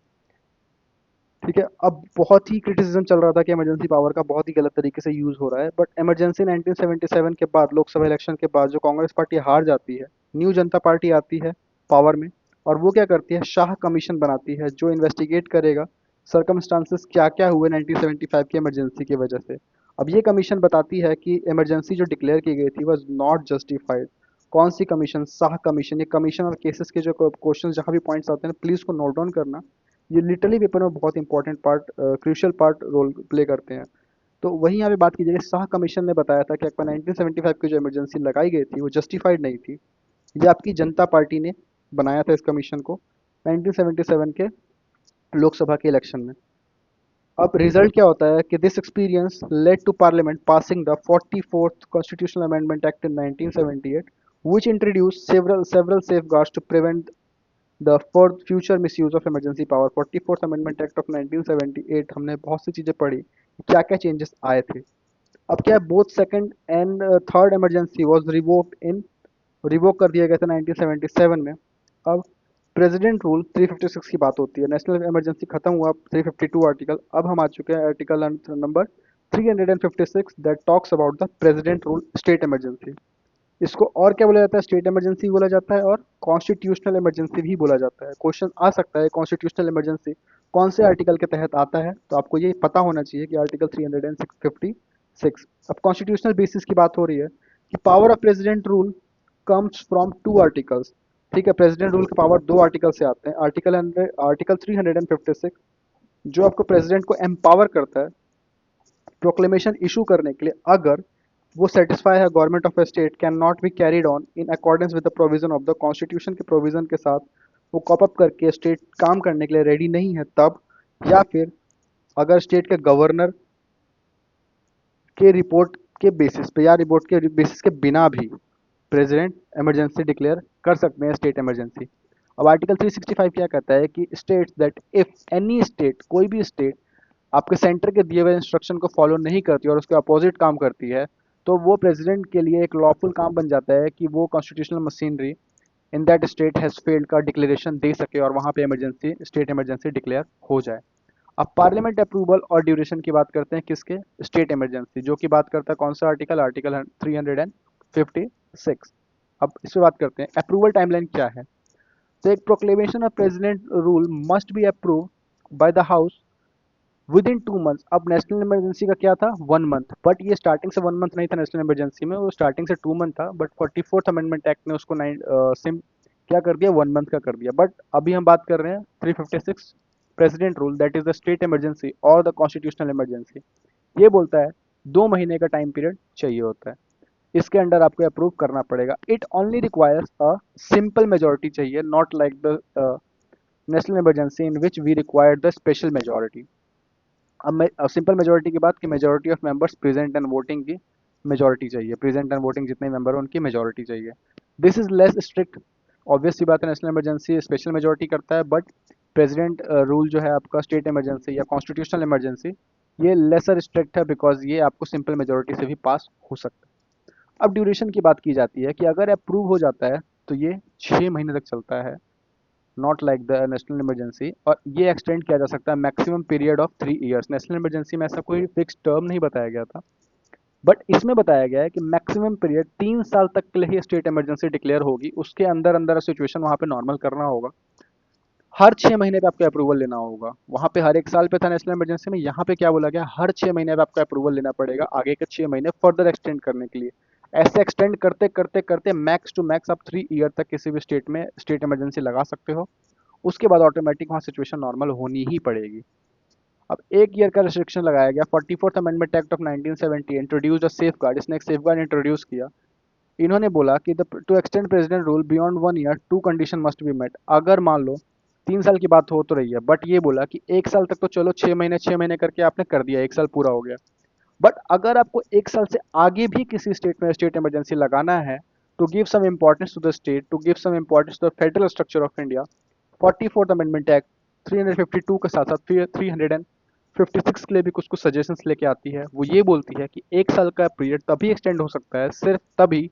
ठीक है। अब बहुत ही क्रिटिसिज्म चल रहा था कि इमरजेंसी पावर का बहुत ही गलत तरीके से यूज हो रहा है, बट इमरजेंसी 1977 के बाद, लोकसभा इलेक्शन के बाद, जो कांग्रेस पार्टी हार जाती है, न्यू जनता पार्टी आती है पावर में, और वो क्या करती है, शाह कमीशन बनाती है जो इन्वेस्टिगेट करेगा सर्कमस्टांसेस क्या क्या हुए 1975 की इमरजेंसी की वजह से। अब ये कमीशन बताती है कि इमरजेंसी जो डिक्लेयर की गई थी वॉज नॉट जस्टिफाइड। कौन सी कमीशन, शाह कमीशन। ये कमीशन और केसेस के जो क्वेश्चन जहाँ भी पॉइंट्स आते हैं प्लीज को नोट डाउन करना, ये लिटरली पेपर में बहुत important part, crucial part role play करते हैं। तो वही यहाँ पे बात की जाएगी, शाह कमीशन ने बताया था कि आपका 1975 की जो इमरजेंसी लगाई गई थी वो जस्टिफाइड नहीं थी। ये आपकी जनता पार्टी ने बनाया था इस कमीशन को 1977 के लोकसभा के इलेक्शन में। अब रिजल्ट क्या होता है कि this experience led to parliament passing the 44th constitutional amendment act in 1978, which introduced several safeguards to prevent the for future misuse of emergency power. 44th amendment act of 1978, हमने बहुत सी चीज़ें पढ़ी, क्या क्या चेंजेस आए थे। अब क्या है, both second and third emergency was revoked in, revoke कर दिया गया था 1977 में। अब प्रेसिडेंट रूल 356 की बात होती है, नेशनल इमरजेंसी खत्म हुआ 352 आर्टिकल, अब हम आ चुके हैं article number 356 that talks about the president rule state emergency. इसको और क्या बोला जाता है, स्टेट इमरजेंसी बोला जाता है और कॉन्स्टिट्यूशनल इमरजेंसी भी बोला जाता है। क्वेश्चन आ सकता है कॉन्स्टिट्यूशनल इमरजेंसी कौन से आर्टिकल के तहत आता है, तो आपको ये पता होना चाहिए कि आर्टिकल 356। अब कॉन्स्टिट्यूशनल बेसिस की बात हो रही है कि power of president rule comes from 2 articles, ठीक है। प्रेसिडेंट रूल के पावर 2 आर्टिकल से आते हैं। आर्टिकल 356 जो आपको प्रेसिडेंट को एम्पावर करता है प्रोक्लेमेशन इशू करने के लिए, अगर वो सेटिस्फाई है government of a state can not be carried on in accordance with the provision of the constitution के प्रोविजन के साथ वो कॉप अप करके स्टेट काम करने के लिए रेडी नहीं है तब, या फिर अगर स्टेट के गवर्नर के रिपोर्ट के बेसिस पे या रिपोर्ट के बेसिस के बिना भी प्रेसिडेंट इमरजेंसी डिक्लेयर कर सकते हैं स्टेट इमरजेंसी। अब आर्टिकल 365 क्या कहता है कि states that if any state, कोई भी स्टेट आपके सेंटर के दिए हुए इंस्ट्रक्शन को फॉलो नहीं करती और उसके अपोजिट काम करती है, तो वो प्रेसिडेंट के लिए एक लॉफुल काम बन जाता है कि वो constitutional machinery in that state has failed का डिक्लेरेशन दे सके और वहां पे इमरजेंसी, स्टेट इमरजेंसी डिक्लेयर हो जाए। अब पार्लियामेंट अप्रूवल और ड्यूरेशन की बात करते हैं किसके, स्टेट इमरजेंसी, जो कि बात करता है कौन सा आर्टिकल, आर्टिकल 356। अब इस पे बात करते हैं अप्रूवल टाइमलाइन क्या है। तो एक proclamation of president rule must be approve by the house with in 2 months. अब नेशनल इमरजेंसी का क्या था, 1 मंथ, बट ये स्टार्टिंग से 1 मंथ नहीं था नेशनल इमरजेंसी में, वो स्टार्टिंग से 2 मंथ था, बट 44th अमेंडमेंट एक्ट ने उसको सिम क्या कर दिया, 1 मंथ का कर दिया। बट अभी हम बात कर रहे हैं 356 president rule, that is the state emergency और द कॉन्स्टिट्यूशनल इमरजेंसी। ये बोलता है 2 महीने का टाइम पीरियड चाहिए होता है, इसके अंडर आपको अप्रूव करना पड़ेगा। It only requires a simple majority चाहिए, not like the national emergency in which we required the special majority. अब सिंपल मेजोरिटी की बात, कि majority of members present and voting की मेजोरिटी चाहिए, प्रेजेंट एंड वोटिंग जितने मेंबर हैं उनकी मेजोरिटी चाहिए। This is less strict, obvious सी बात है, नेशनल इमरजेंसी स्पेशल मेजोरिटी करता है, बट प्रेसिडेंट रूल जो है आपका स्टेट इमरजेंसी या कॉन्स्टिट्यूशनल इमरजेंसी, ये लेसर स्ट्रिक्ट है, बिकॉज ये आपको सिंपल मेजोरिटी से भी पास हो सकता है। अब ड्यूरेशन की बात की जाती है कि अगर अप्रूव हो जाता है तो ये 6 महीने तक चलता है, not like the national emergency, और ये एक्सटेंड किया जा सकता है maximum period of 3 years. National emergency में ऐसा कोई फिक्स टर्म नहीं बताया गया था, बट इसमें बताया गया है कि मैक्सिमम पीरियड 3 साल तक के लिए ही स्टेट इमरजेंसी डिक्लेयर होगी, उसके अंदर अंदर सिचुएशन वहाँ पे नॉर्मल करना होगा। हर 6 महीने पे आपको अप्रूवल लेना होगा, वहाँ पे हर एक साल पे था नेशनल इमरजेंसी में, यहाँ पे क्या बोला गया, हर 6 महीने पे आपको अप्रूवल लेना पड़ेगा आगे के 6 महीने फर्दर एक्सटेंड करने के लिए। ऐसे एक्सटेंड करते करते करते मैक्स टू मैक्स आप 3 ईयर तक किसी भी स्टेट में स्टेट इमरजेंसी लगा सकते हो, उसके बाद ऑटोमेटिक वहाँ सिचुएशन नॉर्मल होनी ही पड़ेगी। अब 1 ईयर का रिस्ट्रिक्शन लगाया गया। 44th amendment act of 1970 introduce a safeguard, इसने एक सेफ गार्ड इंट्रोड्यूस किया। इन्होंने बोला कि to extend president rule beyond 1 year 2 condition must be met. अगर मान लो 3 साल की बात हो तो रही है, बट ये बोला कि 1 साल तक तो चलो 6 महीने 6 महीने करके आपने कर दिया, 1 साल पूरा हो गया, बट अगर आपको 1 साल से आगे भी किसी स्टेट में स्टेट इमरजेंसी लगाना है, to give some importance to the state, to give some importance to the federal structure of India, 44th amendment act 352 के साथ साथ 356 के लिए भी कुछ कुछ सजेशंस लेके आती है। वो ये बोलती है कि 1 साल का पीरियड तभी एक्सटेंड हो सकता है, सिर्फ तभी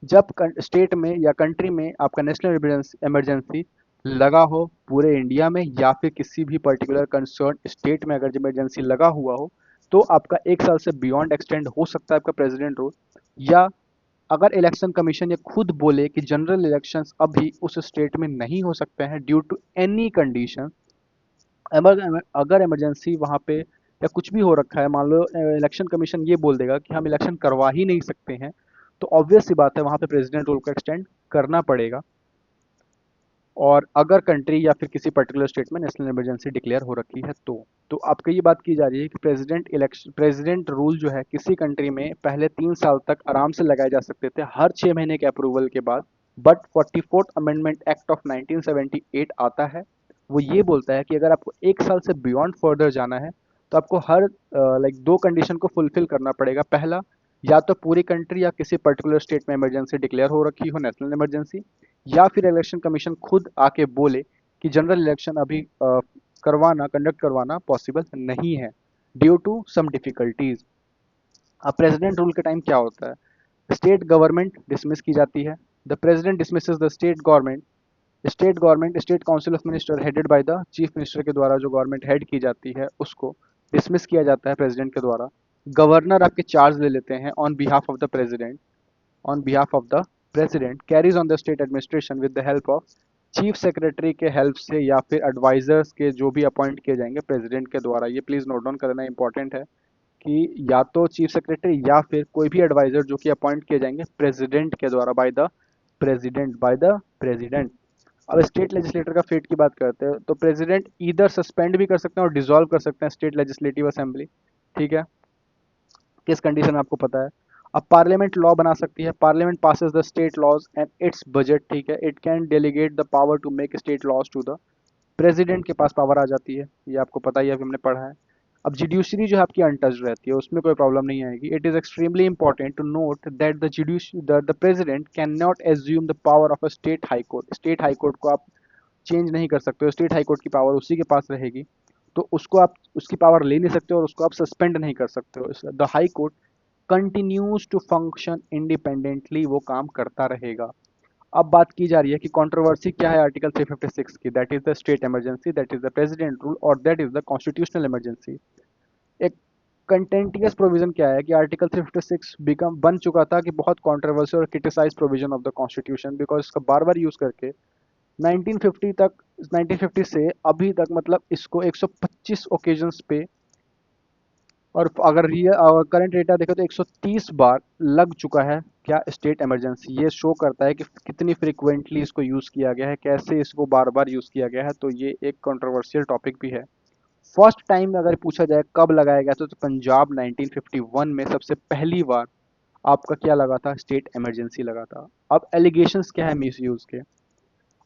जब स्टेट में या कंट्री में आपका नेशनल इमरजेंसी लगा हो पूरे इंडिया में, या फिर किसी भी पर्टिकुलर कंसर्न स्टेट में अगर इमरजेंसी लगा हुआ हो, तो आपका 1 साल से बियॉन्ड एक्सटेंड हो सकता है आपका प्रेसिडेंट रूल। या अगर इलेक्शन कमीशन ये खुद बोले कि जनरल इलेक्शंस अभी उस स्टेट में नहीं हो सकते हैं ड्यू टू एनी कंडीशन, अगर अगर इमरजेंसी वहाँ पे या कुछ भी हो रखा है, मान लो इलेक्शन कमीशन ये बोल देगा कि हम इलेक्शन करवा ही नहीं सकते हैं, तो ऑब्वियस सी बात है वहाँ पे प्रेसिडेंट रूल को एक्सटेंड करना पड़ेगा। और अगर कंट्री या फिर किसी पर्टिकुलर स्टेट में नेशनल इमरजेंसी डिक्लेयर हो रखी है तो आपको ये बात की जा रही है कि प्रेसिडेंट रूल जो है किसी कंट्री में पहले 3 साल तक आराम से लगाए जा सकते थे हर 6 महीने के अप्रूवल के बाद, but 44th amendment act of 1978 आता है, वो ये बोलता है कि अगर आपको 1 साल से बियॉन्ड फर्दर जाना है तो आपको हर लाइक 2 कंडीशन को फुलफिल करना पड़ेगा। पहला, या तो पूरी कंट्री या किसी पर्टिकुलर स्टेट में इमरजेंसी डिक्लेयर हो रखी हो नेशनल इमरजेंसी, या फिर इलेक्शन कमीशन खुद आके बोले कि जनरल इलेक्शन अभी कंडक्ट करवाना पॉसिबल नहीं है ड्यू टू सम डिफिकल्टीज। अब प्रेसिडेंट रूल के टाइम क्या होता है, स्टेट गवर्नमेंट डिसमिस की जाती है, the president dismisses the state government state council of minister headed by the chief minister के द्वारा जो गवर्नमेंट हेड की जाती है उसको डिसमिस किया जाता है प्रेसिडेंट के द्वारा। गवर्नर आपके चार्ज ले लेते हैं on behalf of the president, on behalf of the president carries on the state administration with the help of chief secretary के हेल्प से या फिर एडवाइजर्स के जो भी अपॉइंट किए जाएंगे प्रेसिडेंट के द्वारा। ये प्लीज नोट डाउन करना इंपॉर्टेंट है कि या तो चीफ सेक्रेटरी या फिर कोई भी एडवाइजर जो कि अपॉइंट किए जाएंगे प्रेसिडेंट के द्वारा, बाय द प्रेसिडेंट। अब स्टेट लेजिस्लेटर का फेट की बात करते हैं तो प्रेसिडेंट इधर सस्पेंड भी कर सकते हैं और डिसॉल्व कर सकते हैं स्टेट लेजिस्लेटिव असेंबली, ठीक है, किस कंडीशन में आपको पता है। अब पार्लियामेंट लॉ बना सकती है, parliament passes the state laws and its budget, ठीक है, it can delegate the power to make state laws to the president, के पास पावर आ जाती है, ये आपको पता ही है, अभी हमने पढ़ा है। अब जुडिशरी जो है आपकी अनटच्ड रहती है, उसमें कोई प्रॉब्लम नहीं आएगी। It is extremely important to note that the president can not assume the power of a state high court. State high court को आप चेंज नहीं कर सकते हो, स्टेट हाई कोर्ट की पावर उसी के पास रहेगी, तो उसको आप उसकी पावर ले नहीं सकते और उसको आप सस्पेंड नहीं कर सकते हो। The high court continues to function independently, वो काम करता रहेगा। अब बात की जा रही है कि कंट्रोवर्सी क्या है आर्टिकल 356 की, that is the state emergency, that is the president rule और that is the constitutional emergency. एक कंटेंटियस प्रोविजन क्या है कि आर्टिकल 356 बन चुका था कि बहुत कंट्रोवर्सी और criticise provision of the constitution, because इसका बार बार यूज करके 1950 तक, 1950 से अभी तक मतलब इसको 125 ओकेजन्स पे, और अगर करंट डेटा देखें तो 130 बार लग चुका है क्या स्टेट इमरजेंसी। ये शो करता है कि कितनी फ्रिक्वेंटली इसको यूज़ किया गया है, कैसे इसको बार बार यूज़ किया गया है। तो ये एक कंट्रोवर्शियल टॉपिक भी है। फर्स्ट टाइम अगर पूछा जाए कब लगाया गया था, तो पंजाब 1951 में सबसे पहली बार आपका क्या लगा था, स्टेट इमरजेंसी लगा था। अब एलिगेशंस क्या है मिस यूज़ के।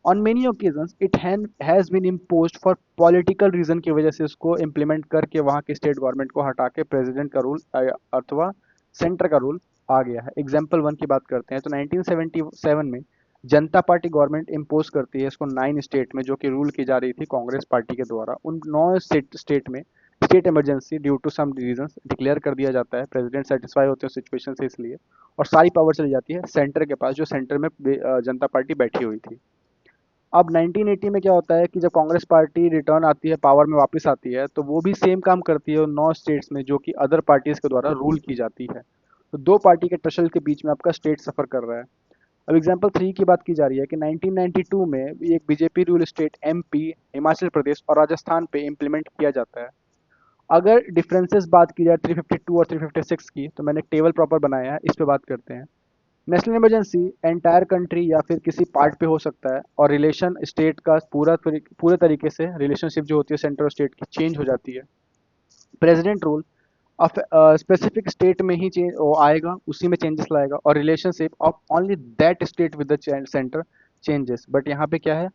On many occasions it has been imposed for political reason की वजह से इसको इम्प्लीमेंट करके वहाँ के स्टेट गवर्नमेंट को हटा के प्रेसिडेंट का रूल अथवा सेंटर का रूल आ गया है। एग्जाम्पल वन की बात करते हैं तो 1977 में जनता पार्टी गवर्नमेंट इम्पोज करती है इसको 9 स्टेट में, जो कि रूल की जा रही थी कांग्रेस पार्टी के द्वारा। उन 9 स्टेट में state emergency due to some reasons declare कर दिया जाता है। प्रेसिडेंट सेटिस्फाई होते हैं सिचुएशन से इसलिए, और सारी पावर चली जाती है सेंटर के पास, जो सेंटर में जनता पार्टी बैठी हुई थी। अब 1980 में क्या होता है कि जब कांग्रेस पार्टी रिटर्न आती है, पावर में वापस आती है, तो वो भी सेम काम करती है उन 9 स्टेट्स में जो कि अदर पार्टीज के द्वारा रूल की जाती है। तो दो पार्टी के टसल के बीच में आपका स्टेट सफर कर रहा है। अब एग्जांपल 3 की बात की जा रही है कि 1992 में एक BJP rule state MP, Himachal Pradesh और राजस्थान पे इम्प्लीमेंट किया जाता है। अगर डिफरेंसेस बात की जाए 352 और 356 की, तो मैंने एक टेबल प्रॉपर बनाया है, इस पे बात करते हैं। नेशनल इमरजेंसी एंटायर कंट्री या फिर किसी पार्ट पे हो सकता है, और रिलेशन स्टेट का पूरे तरीके से रिलेशनशिप जो होती है सेंटर और स्टेट की चेंज हो जाती है। प्रेसिडेंट रूल स्पेसिफिक स्टेट में ही चेंज आएगा, उसी में चेंजेस लाएगा, और relationship of only that state with the centre changes. But यहाँ पे क्या है,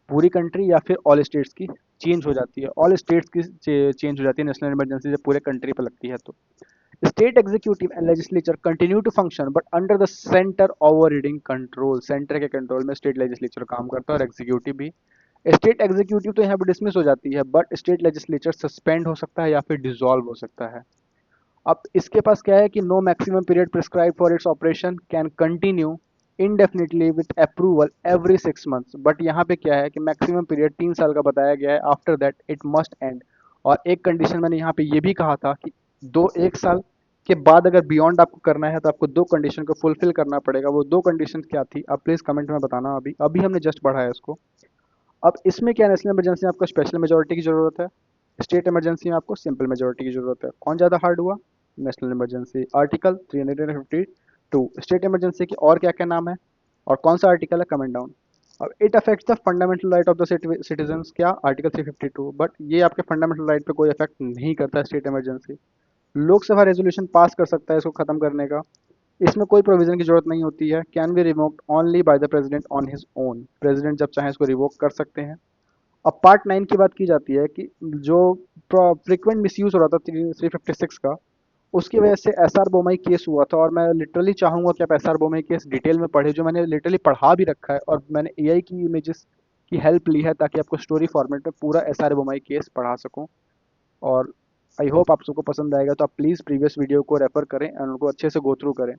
पूरी कंट्री या फिर ऑल स्टेट्स की चेंज हो जाती है। ऑल स्टेट्स की चेंज हो जाती है नेशनल इमरजेंसी जब पूरे कंट्री पे लगती है। तो state executive and legislature continue to function but under the centre overriding control. Centre के कंट्रोल में स्टेट लेजिस्लेचर काम करता है और एग्जीक्यूटिव भी। स्टेट एग्जीक्यूटिव तो यहाँ पे डिसमिस हो जाती है, बट स्टेट लेजिस्लेचर सस्पेंड हो सकता है या फिर डिसॉल्व हो सकता है। अब इसके पास क्या है कि no maximum period prescribe for its operation can continue indefinitely with approval every 6 months। But यहाँ पे क्या है कि मैक्सिमम पीरियड 3 साल का बताया गया है, after that it must and. और एक कंडीशन मैंने यहाँ पे ये भी कहा था कि 1 साल के बाद अगर बियॉन्ड आपको करना है तो आपको 2 कंडीशन को फुलफिल करना पड़ेगा। वो 2 कंडीशन क्या थी, आप प्लीज कमेंट में बताना। अभी अभी हमने जस्ट पढ़ा है इसको। अब इसमें क्या, नेशनल इमरजेंसी में आपको स्पेशल मेजोरिटी की जरूरत है, स्टेट इमरजेंसी में आपको सिंपल मेजोरिटी की जरूरत है। कौन ज्यादा हार्ड हुआ, national emergency. Article 352 state emergency के और क्या क्या नाम है और कौन सा आर्टिकल है, कमेंट डाउन। अब it affects the fundamental right of the citizens, क्या आर्टिकल 352। बट ये आपके फंडामेंटल राइट पे कोई इफेक्ट नहीं करता state emergency. Lok Sabha resolution pass कर सकता है इसको खत्म करने का, इसमें कोई प्रोविजन की जरूरत नहीं होती है। Can be revoked only by the president on his own, president जब चाहे इसको रिवोक कर सकते हैं। अब पार्ट 9 की बात की जाती है कि जो फ्रिक्वेंट मिसयूज हो रहा था 356 का, उसकी वजह से एस आर बोमई केस हुआ था। और मैं लिटरली चाहूंगा कि आप S R Bommai case detail में पढ़े, जो मैंने लिटरली पढ़ा भी रखा है, और मैंने एआई की इमेजेस की हेल्प ली है ताकि आपको स्टोरी फॉर्मेट में पूरा एस आर बोमई केस पढ़ा सकूं। और आई होप आप सबको पसंद आएगा, तो आप प्लीज़ प्रीवियस वीडियो को रेफर करें और उनको अच्छे से गो थ्रू करें।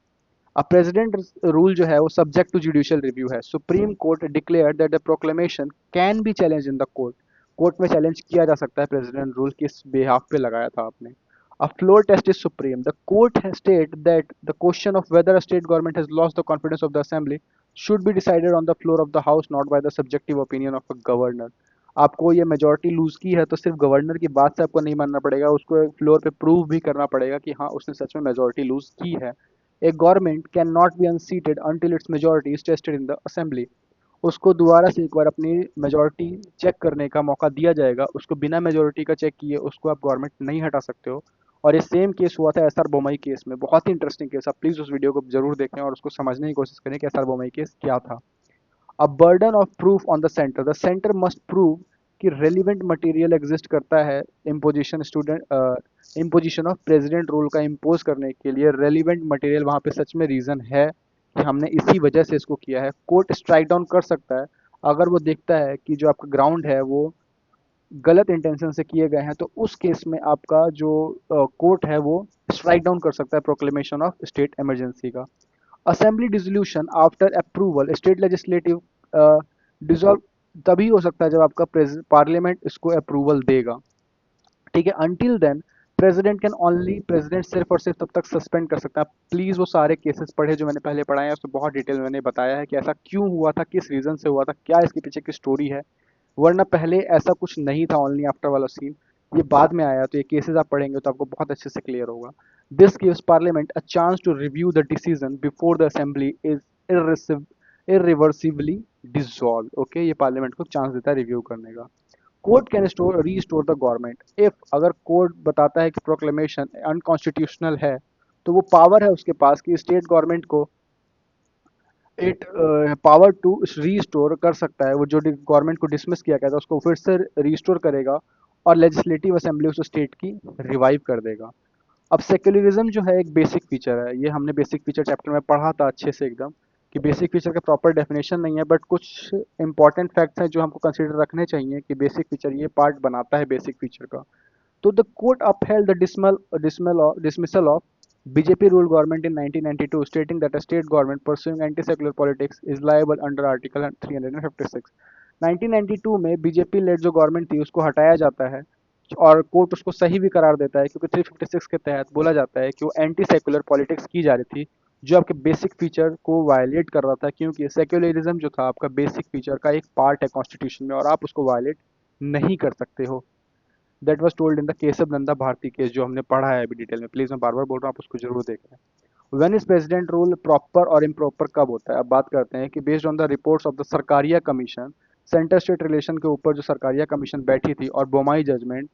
अब प्रेसिडेंट रूल जो है वो सब्जेक्ट टू जुडिशियल रिव्यू है। Supreme court declare that the proclamation can be challenge in the court, court में चैलेंज किया जा सकता है प्रेसिडेंट रूल किस बेहाफ पे लगाया था आपने। A floor test is supreme. The court has stated that the question of whether a state government has lost the confidence of the assembly should be decided on the floor of the house, not by the subjective opinion of a governor। आपको ये majority lose की है तो सिर्फ governor की बात से आपको नहीं मानना पड़ेगा, उसको फ्लोर पे प्रूव भी करना पड़ेगा कि हाँ उसने सच में मेजोरिटी लूज की है। A government can not be unseated until its majority is tested in the assembly। उसको दोबारा से एक बार अपनी मेजोरिटी चेक करने का मौका दिया जाएगा, उसको बिना मेजोरिटी का चेक किए उसको आप गवर्नमेंट नहीं हटा सकते हो। और ये सेम केस हुआ था एसआर बोमई केस में, बहुत ही इंटरेस्टिंग केस। आप प्लीज उस वीडियो को जरूर देखें और उसको समझने की कोशिश करें कि एसआर बोमई केस क्या था। A burden of proof on the centre must prove कि रेलिवेंट मटेरियल एग्जिस्ट करता है इम्पोजिशन ऑफ प्रेसिडेंट रूल का इम्पोज करने के लिए। रेलिवेंट मटेरियल वहाँ पे सच में रीजन है कि हमने इसी वजह से इसको किया है। कोर्ट स्ट्राइक डाउन कर सकता है अगर वो देखता है कि जो आपका ग्राउंड है वो गलत इंटेंशन से किए गए हैं, तो उस केस में आपका जो कोर्ट है वो स्ट्राइक डाउन कर सकता है प्रोक्लेमेशन ऑफ स्टेट इमरजेंसी का। Assembly dissolution after approval state legislative dissolve तभी हो सकता है जब आपका पार्लियामेंट इसको अप्रूवल देगा। ठीक है, अंटिल देन प्रेसिडेंट सिर्फ और सिर्फ तब तक सस्पेंड कर सकता है। प्लीज वो सारे केसेस पढ़े जो मैंने पहले पढ़ाए हैं, उसमें बहुत डिटेल मैंने बताया है कि ऐसा क्यों हुआ था, किस रीजन से हुआ था, क्या इसके पीछे की स्टोरी है। वरना पहले ऐसा कुछ नहीं था ओनली आफ्टर वाला सीन, ये बाद में आया। तो ये केसेस आप पढ़ेंगे तो आपको बहुत अच्छे से क्लियर होगा। This gives parliament a chance to review the decision before the assembly is irreversibly dissolved। Okay, ये पार्लियामेंट को चांस देता है रिव्यू करने का। Court can restore the government if, अगर कोर्ट बताता है कि प्रोक्लेमेशन अनकॉन्स्टिट्यूशनल है, तो वो पावर है उसके पास कि स्टेट गवर्नमेंट को इट पावर टू रीस्टोर कर सकता है। वो जो गवर्नमेंट को डिसमिस किया गया था उसको फिर से रीस्टोर करेगा, और लेजिस्लेटिव असेंबली उस स्टेट की रिवाइव कर देगा। अब सेक्युलरिज्म जो है एक बेसिक फीचर है, ये हमने बेसिक फीचर चैप्टर में पढ़ा था अच्छे से एकदम, कि बेसिक फीचर का प्रॉपर डेफिनेशन नहीं है, बट कुछ इंपॉर्टेंट फैक्ट्स हैं जो हमको कंसीडर रखने चाहिए कि बेसिक फीचर ये पार्ट बनाता है बेसिक फीचर का। तो the court upheld the dismissal of BJP ruled government in 1992, stating that a state government pursuing anti-secular politics is liable under Article 356। 1992 में बीजेपी लेड जो गवर्नमेंट थी उसको हटाया जाता है, और कोर्ट उसको सही भी करार देता है, क्योंकि 356 के तहत बोला जाता है कि वो एंटी सेक्युलर पॉलिटिक्स की जा रही थी, जो आपके बेसिक फीचर को वायलेट कर रहा था, क्योंकि सेक्युलरिज्म जो था आपका बेसिक फीचर का एक पार्ट है कॉन्स्टिट्यूशन में, और आप उसको वायलेट नहीं कर सकते हो। That was told in the Keshavananda Bharati case, जो हमने पढ़ा है अभी डिटेल में। प्लीज मैं बार बार बोल रहा हूँ, आप उसको जरूर देखें। When is president rule proper और इम्प्रॉपर कब होता है? अब बात करते हैं कि based on the reports of the Sarkaria commission, centre state relation के ऊपर जो सरकारिया कमीशन बैठी थी और बोमाई जजमेंट,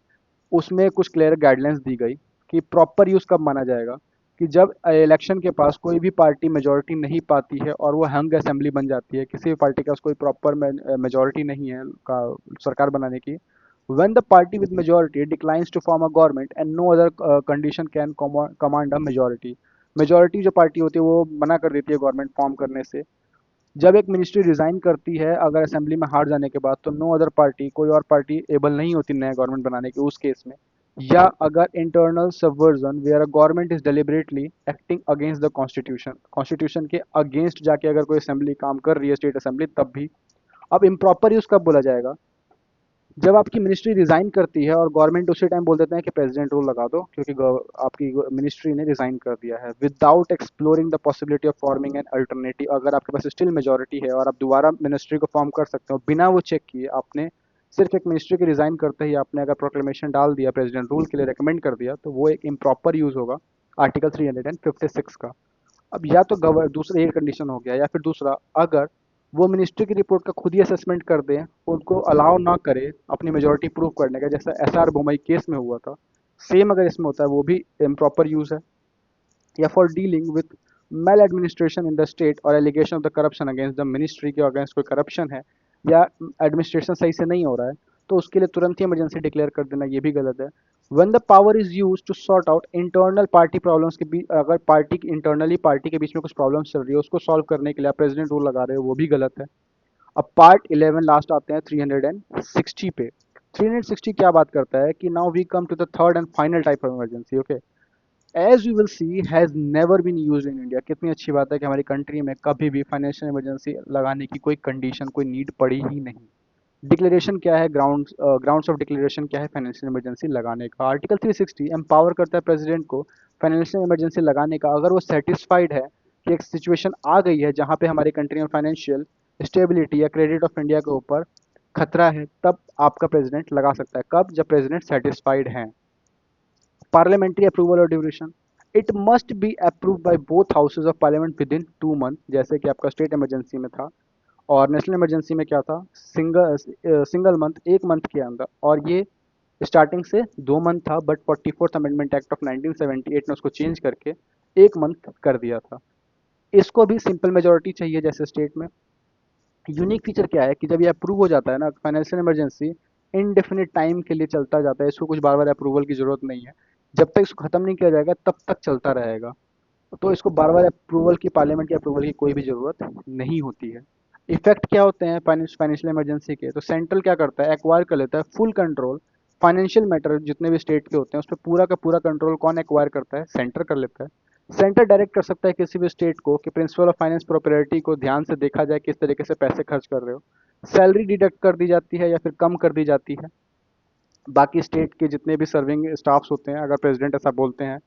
उसमें कुछ क्लियर गाइडलाइंस दी गई कि प्रॉपर यूज कब माना जाएगा, कि जब इलेक्शन के पास कोई भी पार्टी मेजोरिटी नहीं पाती है और वो हंग असेंबली बन जाती है, किसी भी पार्टी का कोई प्रॉपर मेजोरिटी नहीं है का सरकार बनाने की। When the party with majority declines to form a government and no other condition can command a majority, majority जो पार्टी होती है वो मना कर देती है गवर्नमेंट फॉर्म करने से। जब एक मिनिस्ट्री रिजाइन करती है अगर असेंबली में हार जाने के बाद, तो नो अदर पार्टी, कोई और पार्टी एबल नहीं होती नया गवर्नमेंट बनाने की उस केस में। या अगर internal subversion where a government is deliberately acting against the constitution, constitution के अगेंस्ट जाके अगर कोई असेंबली काम कर रही है स्टेट असेंबली, तब भी। अब इम्प्रॉपर यूज कब बोला जाएगा? जब आपकी मिनिस्ट्री रिजाइन करती है और गवर्नमेंट उसी टाइम बोल देते हैं कि प्रेसिडेंट रूल लगा दो, क्योंकि आपकी मिनिस्ट्री ने रिजाइन कर दिया है, without exploring the possibility of forming an alternative. अगर आपके पास स्टिल मेजोरिटी है और आप दोबारा मिनिस्ट्री को फॉर्म कर सकते हो बिना वो चेक किए, आपने सिर्फ एक मिनिस्ट्री के रिजाइन करते ही आपने अगर प्रोक्लेमेशन डाल दिया प्रेसिडेंट रूल के लिए रिकमेंड कर दिया, तो वो एक इम्प्रॉपर यूज होगा आर्टिकल 356 का। अब या तो दूसरा ये कंडीशन हो गया, या फिर दूसरा, अगर वो मिनिस्ट्री की रिपोर्ट का खुद ही असेसमेंट कर दें, उनको अलाउ ना करे अपनी मेजोरिटी प्रूव करने का, जैसा एसआर बोमई केस में हुआ था, सेम अगर इसमें होता है, वो भी इम्प्रॉपर यूज है। या for dealing with maladministration in the state और allegation of the corruption against the ministry के अगेंस्ट कोई करप्शन है या एडमिनिस्ट्रेशन सही से नहीं हो रहा है, तो उसके लिए तुरंत ही इमरजेंसी डिक्लेयर कर देना, ये भी गलत है। when the power is used to sort out internal party problems के बीच, अगर पार्टी इंटरनली पार्टी के बीच में कुछ प्रॉब्लम्स चल रही है उसको सॉल्व करने के लिए आप प्रेसिडेंट रूल लगा रहे हो, वो भी गलत है। अब पार्ट 11 लास्ट आते हैं 360 पे। 360 क्या बात करता है कि now we come to the third and final type of emergency. Okay, as you will see has never been used in India. कितनी अच्छी बात है कि हमारी कंट्री में कभी भी फाइनेंशियल इमरजेंसी लगाने की कोई कंडीशन, कोई नीड पड़ी ही नहीं। डिक्लेरेशन क्या है, ग्राउंड्स ऑफ डिक्लेरेशन क्या है फाइनेंशियल इमरजेंसी लगाने का? आर्टिकल 360 एम्पावर करता है प्रेसिडेंट को फाइनेंशियल इमरजेंसी लगाने का, अगर वो सेटिस्फाइड है कि एक सिचुएशन आ गई है जहां पे हमारी कंट्री में फाइनेंशियल स्टेबिलिटी या क्रेडिट ऑफ इंडिया के ऊपर खतरा है, तब आपका प्रेसिडेंट लगा सकता है। कब? जब प्रेसिडेंट सेटिस्फाइड है। पार्लियामेंट्री अप्रूवल और duration, it must B approve by both houses of parliament with in 2 month, जैसे कि आपका स्टेट इमरजेंसी में था। और नेशनल इमरजेंसी में क्या था? सिंगल मंथ, 1 मंथ के अंदर। और ये स्टार्टिंग से 2 मंथ था, but 44th amendment act of 1978 ने उसको चेंज करके 1 मंथ कर दिया था। इसको भी सिंपल मेजोरिटी चाहिए जैसे स्टेट में। यूनिक फीचर क्या है कि जब ये अप्रूव हो जाता है ना फाइनेंशियल इमरजेंसी, इनडेफिनिट टाइम के लिए चलता जाता है, इसको कुछ बार बार अप्रूवल की जरूरत नहीं है। जब तक इसको खत्म नहीं किया जाएगा तब तक चलता रहेगा, तो इसको बार बार अप्रूवल की, पार्लियामेंट की अप्रूवल की कोई भी जरूरत नहीं होती है। इफेक्ट क्या होते हैं फाइनेंशियल इमरजेंसी के? तो सेंट्रल क्या करता है, एक्वायर कर लेता है फुल कंट्रोल। फाइनेंशियल मैटर जितने भी स्टेट के होते हैं उस पर पूरा का पूरा कंट्रोल कौन एक्वायर करता है? सेंटर कर लेता है। सेंटर डायरेक्ट कर सकता है किसी भी स्टेट को कि प्रिंसिपल ऑफ फाइनेंस प्रॉपर्टी को ध्यान से देखा जाए किस तरीके से पैसे खर्च कर रहे हो। सैलरी डिडक्ट कर दी जाती है या फिर कम कर दी जाती है। बाकी स्टेट के जितने भी सर्विंग स्टाफ्स होते हैं, अगर प्रेसिडेंट ऐसा बोलते हैं,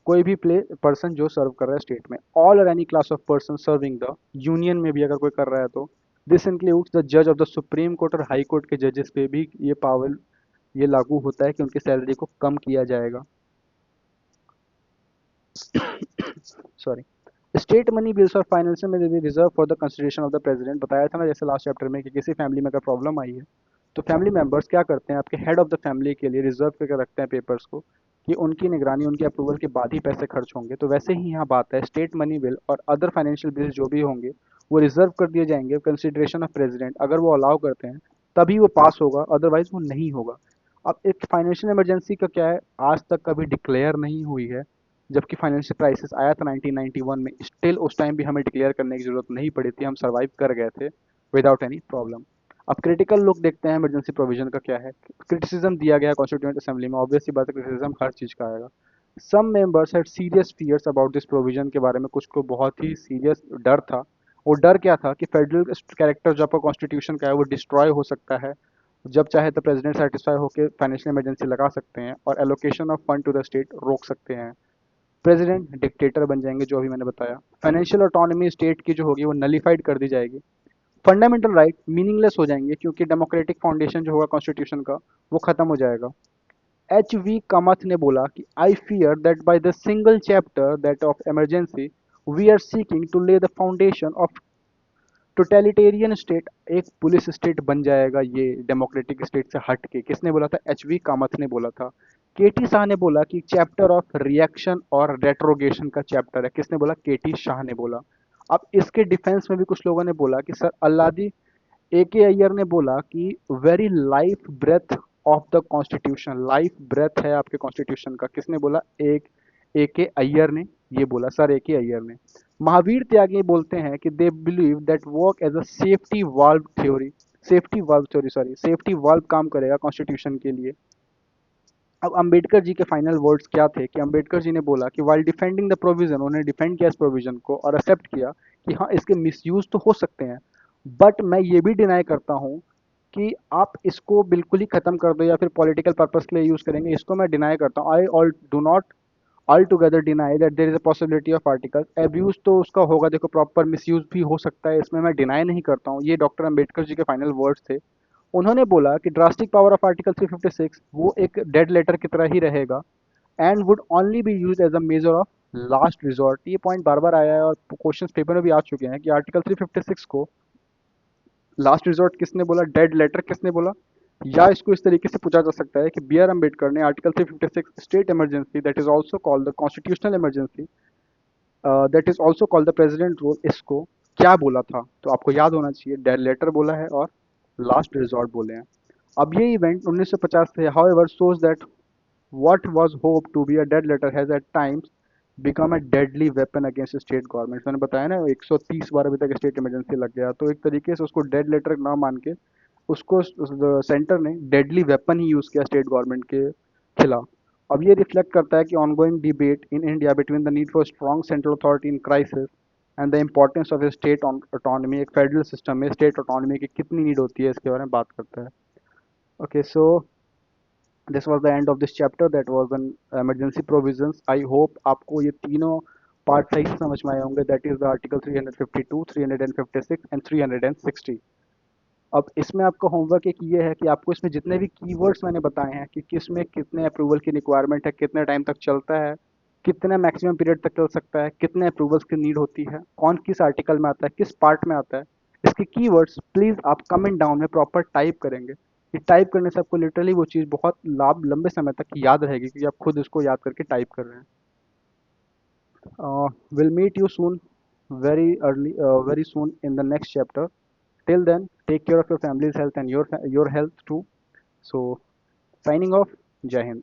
कोई भी प्ले पर्सन जो सर्व कर रहा है स्टेट में, ऑल और any class of person serving the union में भी अगर कोई कर रहा है तो दिस इंक्लूड्स द जज ऑफ द सुप्रीम कोर्ट और हाई कोर्ट के जजेस पे भी ये पावर, ये लागू होता है कि उनकी सैलरी को कम किया जाएगा। सॉरी। स्टेट मनी बिल्स और फाइनेंशियल में reserve for the consideration of the president, बताया था ना जैसे लास्ट चैप्टर में कि किसी फैमिली में अगर प्रॉब्लम आई है तो फैमिली मेंबर्स क्या करते हैं, आपके हेड ऑफ द फैमिली के लिए रिजर्व करके रखते हैं पेपर्स को, कि उनकी निगरानी, उनके अप्रूवल के बाद ही पैसे खर्च होंगे। तो वैसे ही यहाँ बात है, स्टेट मनी बिल और अदर फाइनेंशियल बिल्स जो भी होंगे वो रिजर्व कर दिए जाएंगे कंसिडरेशन ऑफ प्रेसिडेंट, अगर वो अलाउ करते हैं तभी वो पास होगा, अदरवाइज वो नहीं होगा। अब एक फाइनेंशियल इमरजेंसी का क्या है, आज तक कभी डिक्लेयर नहीं हुई है, जबकि फाइनेंशियल क्राइसिस आया था 1991 में, स्टिल उस टाइम भी हमें डिक्लेयर करने की जरूरत नहीं पड़ी थी, हम सर्वाइव कर गए थे विदाउट एनी प्रॉब्लम। अब क्रिटिकल लुक देखते हैं इमरजेंसी प्रोविजन का क्या है। क्रिटिसिज्म दिया गया कॉन्स्टिट्यूएंट असेंबली में, ऑब्वियस सी बात है क्रिटिसिज्म हर चीज का आएगा। Some members had serious fears about this provision के बारे में, कुछ को बहुत ही सीरियस डर था। वो डर क्या था कि फेडरल कैरेक्टर जो आपका कॉन्स्टिट्यूशन का है वो डिस्ट्रॉय हो सकता है, जब चाहे तो प्रेसिडेंट सेटिस्फाई होकर फाइनेंशियल इमरजेंसी लगा सकते हैं और allocation of fund to the state रोक सकते हैं। प्रेसिडेंट डिक्टेटर बन जाएंगे, जो अभी मैंने बताया। फाइनेंशियल ऑटोनॉमी स्टेट की जो होगी वो नलीफाइड कर दी जाएगी। फंडामेंटल राइट मीनिंगलेस हो जाएंगे, क्योंकि डेमोक्रेटिक फाउंडेशन जो होगा कॉन्स्टिट्यूशन का वो खत्म हो जाएगा। एच वी कामथ ने बोला कि I fear that by the single chapter that of emergency we are seeking to lay the foundation of totalitarian state, एक पुलिस स्टेट बन जाएगा ये डेमोक्रेटिक स्टेट से हट के। किसने बोला था? एच वी कामथ ने बोला था। के टी शाह ने बोला कि चैप्टर ऑफ रिएक्शन और रेट्रोगेशन का चैप्टर है। किसने बोला? के टी शाह ने बोला। अब इसके डिफेंस में भी कुछ लोगों ने बोला कि सर अल्लादी ए के अय्यर ने बोला कि very life breath of the constitution, life breath है आपके कॉन्स्टिट्यूशन का। किसने बोला? एक ए के अय्यर ने ये बोला, सर ए के अय्यर ने। महावीर त्यागी बोलते हैं कि they believe that work as a safety valve theory, safety valve theory, sorry, safety valve काम करेगा कॉन्स्टिट्यूशन के लिए। अब अंबेडकर जी के फाइनल वर्ड्स क्या थे, कि अंबेडकर जी ने बोला कि वाइल डिफेंडिंग द प्रोविजन, उन्होंने डिफेंड किया इस प्रोविजन को और एक्सेप्ट किया कि हाँ इसके मिसयूज तो हो सकते हैं, बट मैं ये भी डिनाई करता हूँ कि आप इसको बिल्कुल ही खत्म कर दो या फिर पॉलिटिकल पर्पस के लिए यूज करेंगे, इसको मैं डिनाई करता हूँ। I all do not altogether deny that there is a possibility of article abuse, तो उसका होगा, देखो प्रॉपर मिसयूज भी हो सकता है, इसमें मैं डिनाई नहीं करता हूँ। ये डॉक्टर अंबेडकर जी के फाइनल वर्ड्स थे। उन्होंने बोला कि ड्रास्टिक पावर ऑफ आर्टिकल 356 वो एक डेड लेटर की तरह ही रहेगा and would only be use as a measure of last resort. ये पॉइंट बार बार आया है और क्वेश्चन पेपर में भी आ चुके हैं कि आर्टिकल 356 को लास्ट रिजॉर्ट किसने बोला, डेड लेटर किसने बोला। या इसको इस तरीके से पूछा जा सकता है कि बी आर अम्बेडकर ने article 356 state emergency that is also called the constitutional emergency that is also called the president rule, इसको क्या बोला था? तो आपको याद होना चाहिए, डेड लेटर बोला है और लास्ट रिजॉर्ट बोले हैं। अब ये इवेंट 1950 से however shows that what was hoped to be a dead letter has at times become a deadly weapon against state government। मैंने बताया ना 130 बार अभी तक स्टेट इमरजेंसी लग गया, तो एक तरीके से उसको डेड लेटर ना मान के उसको सेंटर ने डेडली वेपन ही यूज किया स्टेट गवर्नमेंट के खिलाफ। अब ये रिफ्लेक्ट करता है कि ongoing debate in India between the need for strong central authority in crisis and the importance of state autonomy, एक फेडरल सिस्टम में स्टेट ऑटोनॉमी की कितनी नीड होती है इसके बारे में बात करता है। Okay, so this was the end of this chapter that was an emergency provisions. I hope आपको ये तीनों पार्ट सही से समझ में आए होंगे, that is the article 352, 356 and 360। अब इसमें आपका होमवर्क एक ये है कि आपको इसमें जितने भी कीवर्ड्स मैंने बताए हैं कि किस में कितने अप्रूवल की रिक्वायरमेंट है, कितने टाइम तक चलता है, कितने मैक्सिमम पीरियड तक चल सकता है, कितने अप्रूवल्स की नीड होती है, कौन किस आर्टिकल में आता है, किस पार्ट में आता है, इसके कीवर्ड्स प्लीज आप कमेंट डाउन में प्रॉपर टाइप करेंगे। ये टाइप करने से आपको लिटरली वो चीज़ बहुत लाभ लंबे समय तक याद रहेगी, क्योंकि आप खुद इसको याद करके टाइप कर रहे हैं। Will meet you soon, very soon in the next chapter. Till then, take care of your family's health and your health too. So, signing off. Jai Hind.